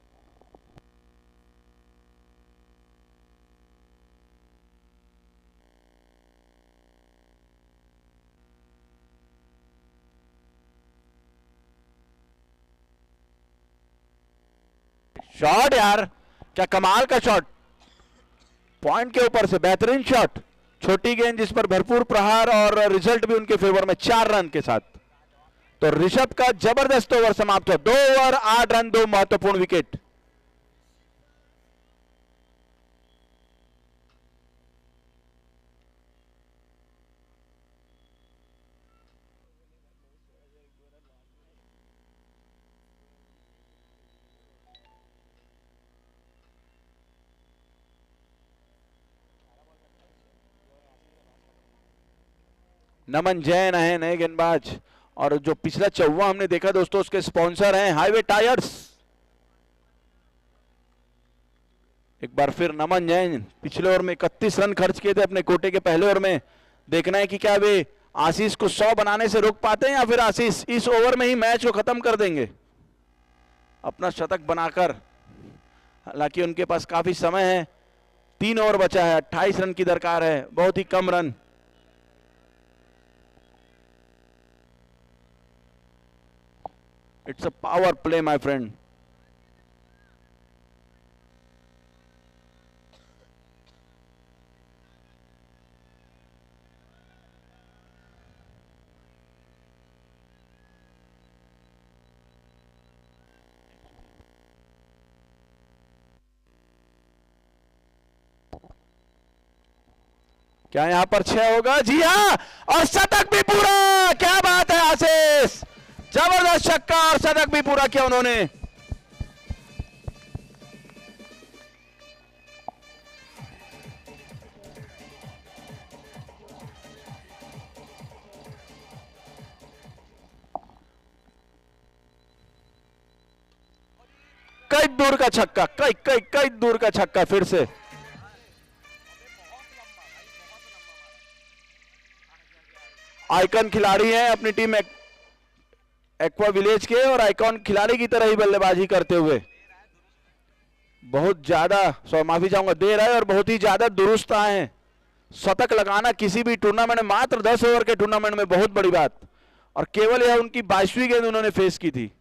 शॉट यार, क्या कमाल का शॉट, पॉइंट के ऊपर से बेहतरीन शॉट। छोटी गेंद जिस पर भरपूर प्रहार, और रिजल्ट भी उनके फेवर में 4 रन के साथ। तो ऋषभ का जबरदस्त ओवर समाप्त हुआ। 2 ओवर 8 रन, 2 महत्वपूर्ण विकेट। नमन जैन है नए गेंदबाज, और जो पिछला 54 हमने देखा दोस्तों, उसके स्पॉन्सर हैं हाईवे टायर्स। एक बार फिर नमन जैन पिछले ओवर में 31 रन खर्च किए थे अपने कोटे के पहले ओवर में। देखना है कि क्या वे आशीष को 100 बनाने से रोक पाते हैं, या फिर आशीष इस ओवर में ही मैच को खत्म कर देंगे अपना शतक बनाकर। हालांकि उनके पास काफी समय है, 3 ओवर बचा है, 28 रन की दरकार है, बहुत ही कम run. It's a power play, my friend. क्या यहां पर 6 होगा? जी हाँ, और शतक भी पूरा। क्या बात है आशीष, जबरदस्त छक्का और शतक भी पूरा किया उन्होंने। कई दूर का छक्का, कई दूर का छक्का फिर से। आइकन खिलाड़ी हैं अपनी टीम में एक्वा विलेज के, और आइकॉन खिलाड़ी की तरह ही बल्लेबाजी करते हुए बहुत ज्यादा माफी चाहूंगा देर है, और बहुत ही ज्यादा दुरुस्त आए हैं। शतक लगाना किसी भी टूर्नामेंट में, मात्र 10 ओवर के टूर्नामेंट में, बहुत बड़ी बात। और केवल यह उनकी 22वीं गेंद उन्होंने फेस की थी।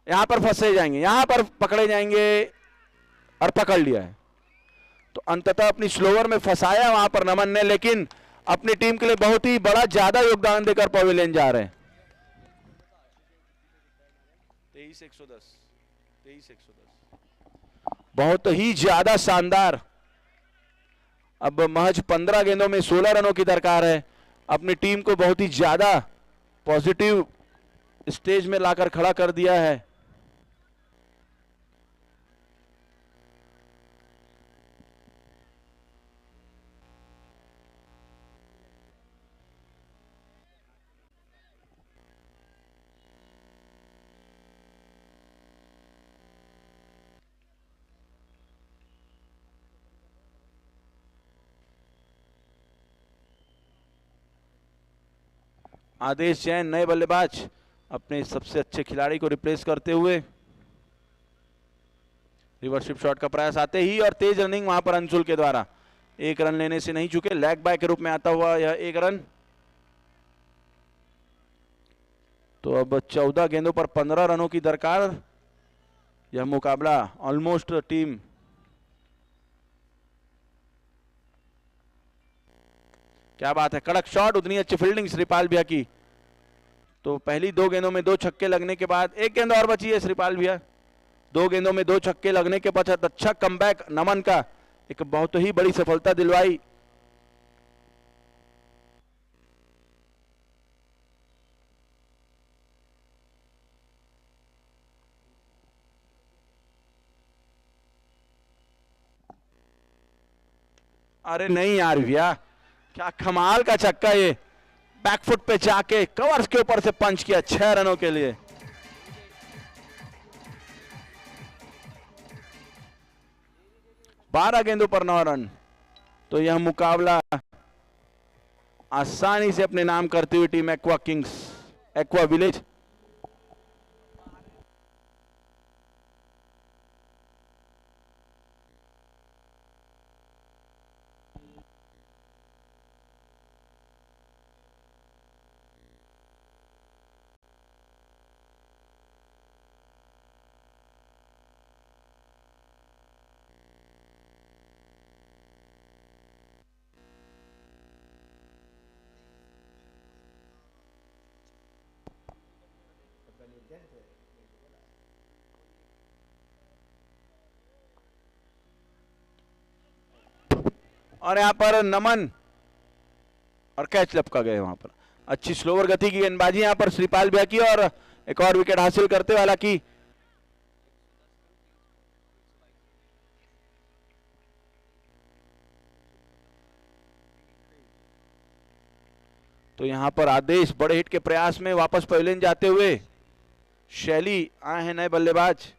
यहां पर फंसे जाएंगे, यहां पर पकड़े जाएंगे, और पकड़ लिया है। तो अंततः अपनी स्लोवर में फंसाया वहां पर नमन ने, लेकिन अपनी टीम के लिए बहुत ही बड़ा ज्यादा योगदान देकर पवेलियन जा रहे हैं। 23-110 बहुत ही ज्यादा शानदार। अब महज 15 गेंदों में 16 रनों की दरकार है। अपनी टीम को बहुत ही ज्यादा पॉजिटिव स्टेज में लाकर खड़ा कर दिया है। आदेश जैन नए बल्लेबाज अपने सबसे अच्छे खिलाड़ी को रिप्लेस करते हुए। रिवर्सिप शॉट का प्रयास आते ही और तेज रनिंग वहां पर अंशुल के द्वारा, एक रन लेने से नहीं चुके, लेग बाय के रूप में आता हुआ यह एक रन। तो अब 14 गेंदों पर 15 रनों की दरकार। यह मुकाबला ऑलमोस्ट टीम क्या बात है, कड़क शॉट, उतनी अच्छी फील्डिंग श्रीपाल भैया की। तो पहली 2 गेंदों में 2 छक्के लगने के बाद एक गेंद और बची है श्रीपाल भैया। 2 गेंदों में 2 छक्के लगने के पश्चात अच्छा कमबैक नमन का, एक बहुत ही बड़ी सफलता दिलवाई। अरे नहीं यार भैया, क्या कमाल का छक्का, ये बैकफुट पे जाके कवर्स के ऊपर से पंच किया 6 रनों के लिए। बारह गेंदों पर 9 रन। तो यह मुकाबला आसानी से अपने नाम करती हुई team aqua Kings, aqua village और यहां पर नमन और कैच लपका गए वहां पर। अच्छी स्लोवर गति की गेंदबाजी यहां पर श्रीपाल भैया की और एक और विकेट हासिल करते हुए, हालांकि तो यहां पर आदेश बड़े हिट के प्रयास में वापस पवेलियन जाते हुए। शैली आए हैं नए बल्लेबाज।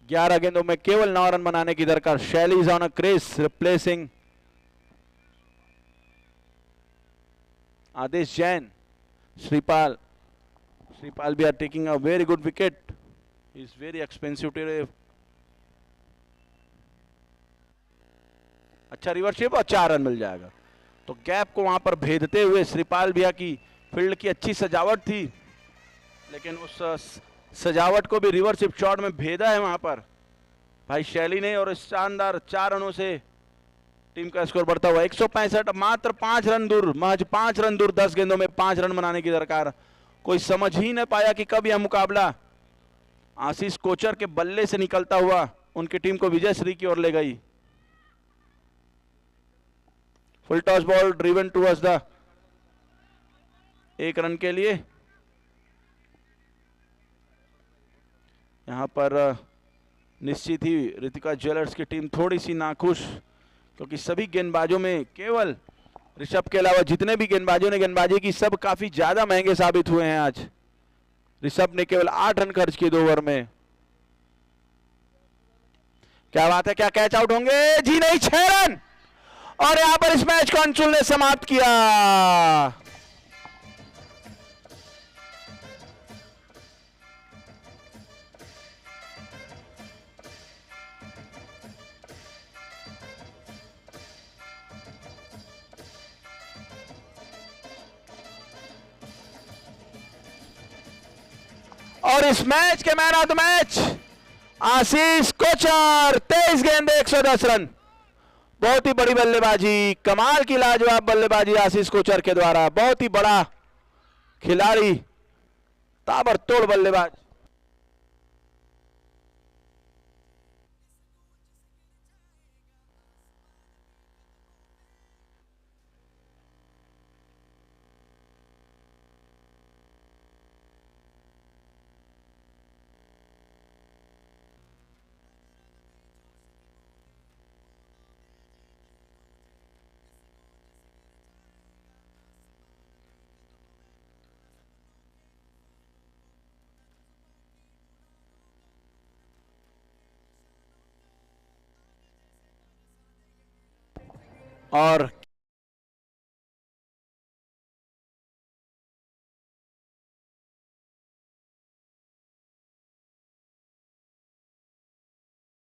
ग्यारह गेंदों में केवल 9 रन बनाने की दरकार। Shaili is on a crease, replacing Aadesh Jain. Shripal भी are taking a very good wicket, is very expensive too. अच्छा रिवर्सिप और 4 रन मिल जाएगा। तो गैप को वहां पर भेदते हुए श्रीपाल भैया की फील्ड की अच्छी सजावट थी, लेकिन उस सजावट को भी रिवर्सिप शॉट में भेदा है वहां पर भाई शैली ने, और इस शानदार 4 रनों से टीम का स्कोर बढ़ता हुआ 165, मात्र 5 रन दूर, महज 5 रन दूर। 10 गेंदों में 5 रन बनाने की दरकार। कोई समझ ही न पाया कि कब यह मुकाबला आशीष कोचर के बल्ले से निकलता हुआ उनकी टीम को विजय श्री की ओर ले गई। Full toss ball driven towards the 1 run के लिए। यहां पर निश्चित ही रितिका ज्वेलर्स की टीम थोड़ी सी नाखुश, क्योंकि सभी गेंदबाजों में केवल ऋषभ के अलावा जितने भी गेंदबाजों ने गेंदबाजी की सब काफी ज्यादा महंगे साबित हुए हैं आज। ऋषभ ने केवल 8 रन खर्च किए 2 ओवर में। क्या बात है, क्या कैच आउट होंगे? जी नहीं, 6 रन। और यहां पर इस मैच को अंशुल ने समाप्त किया। और इस मैच के मैन ऑफ द मैच आशीष कोचर, 23 गेंदे 110 रन। बहुत ही बड़ी बल्लेबाजी, कमाल की लाजवाब बल्लेबाजी आशीष कोचर के द्वारा। बहुत ही बड़ा खिलाड़ी, ताबड़तोड़ बल्लेबाज। और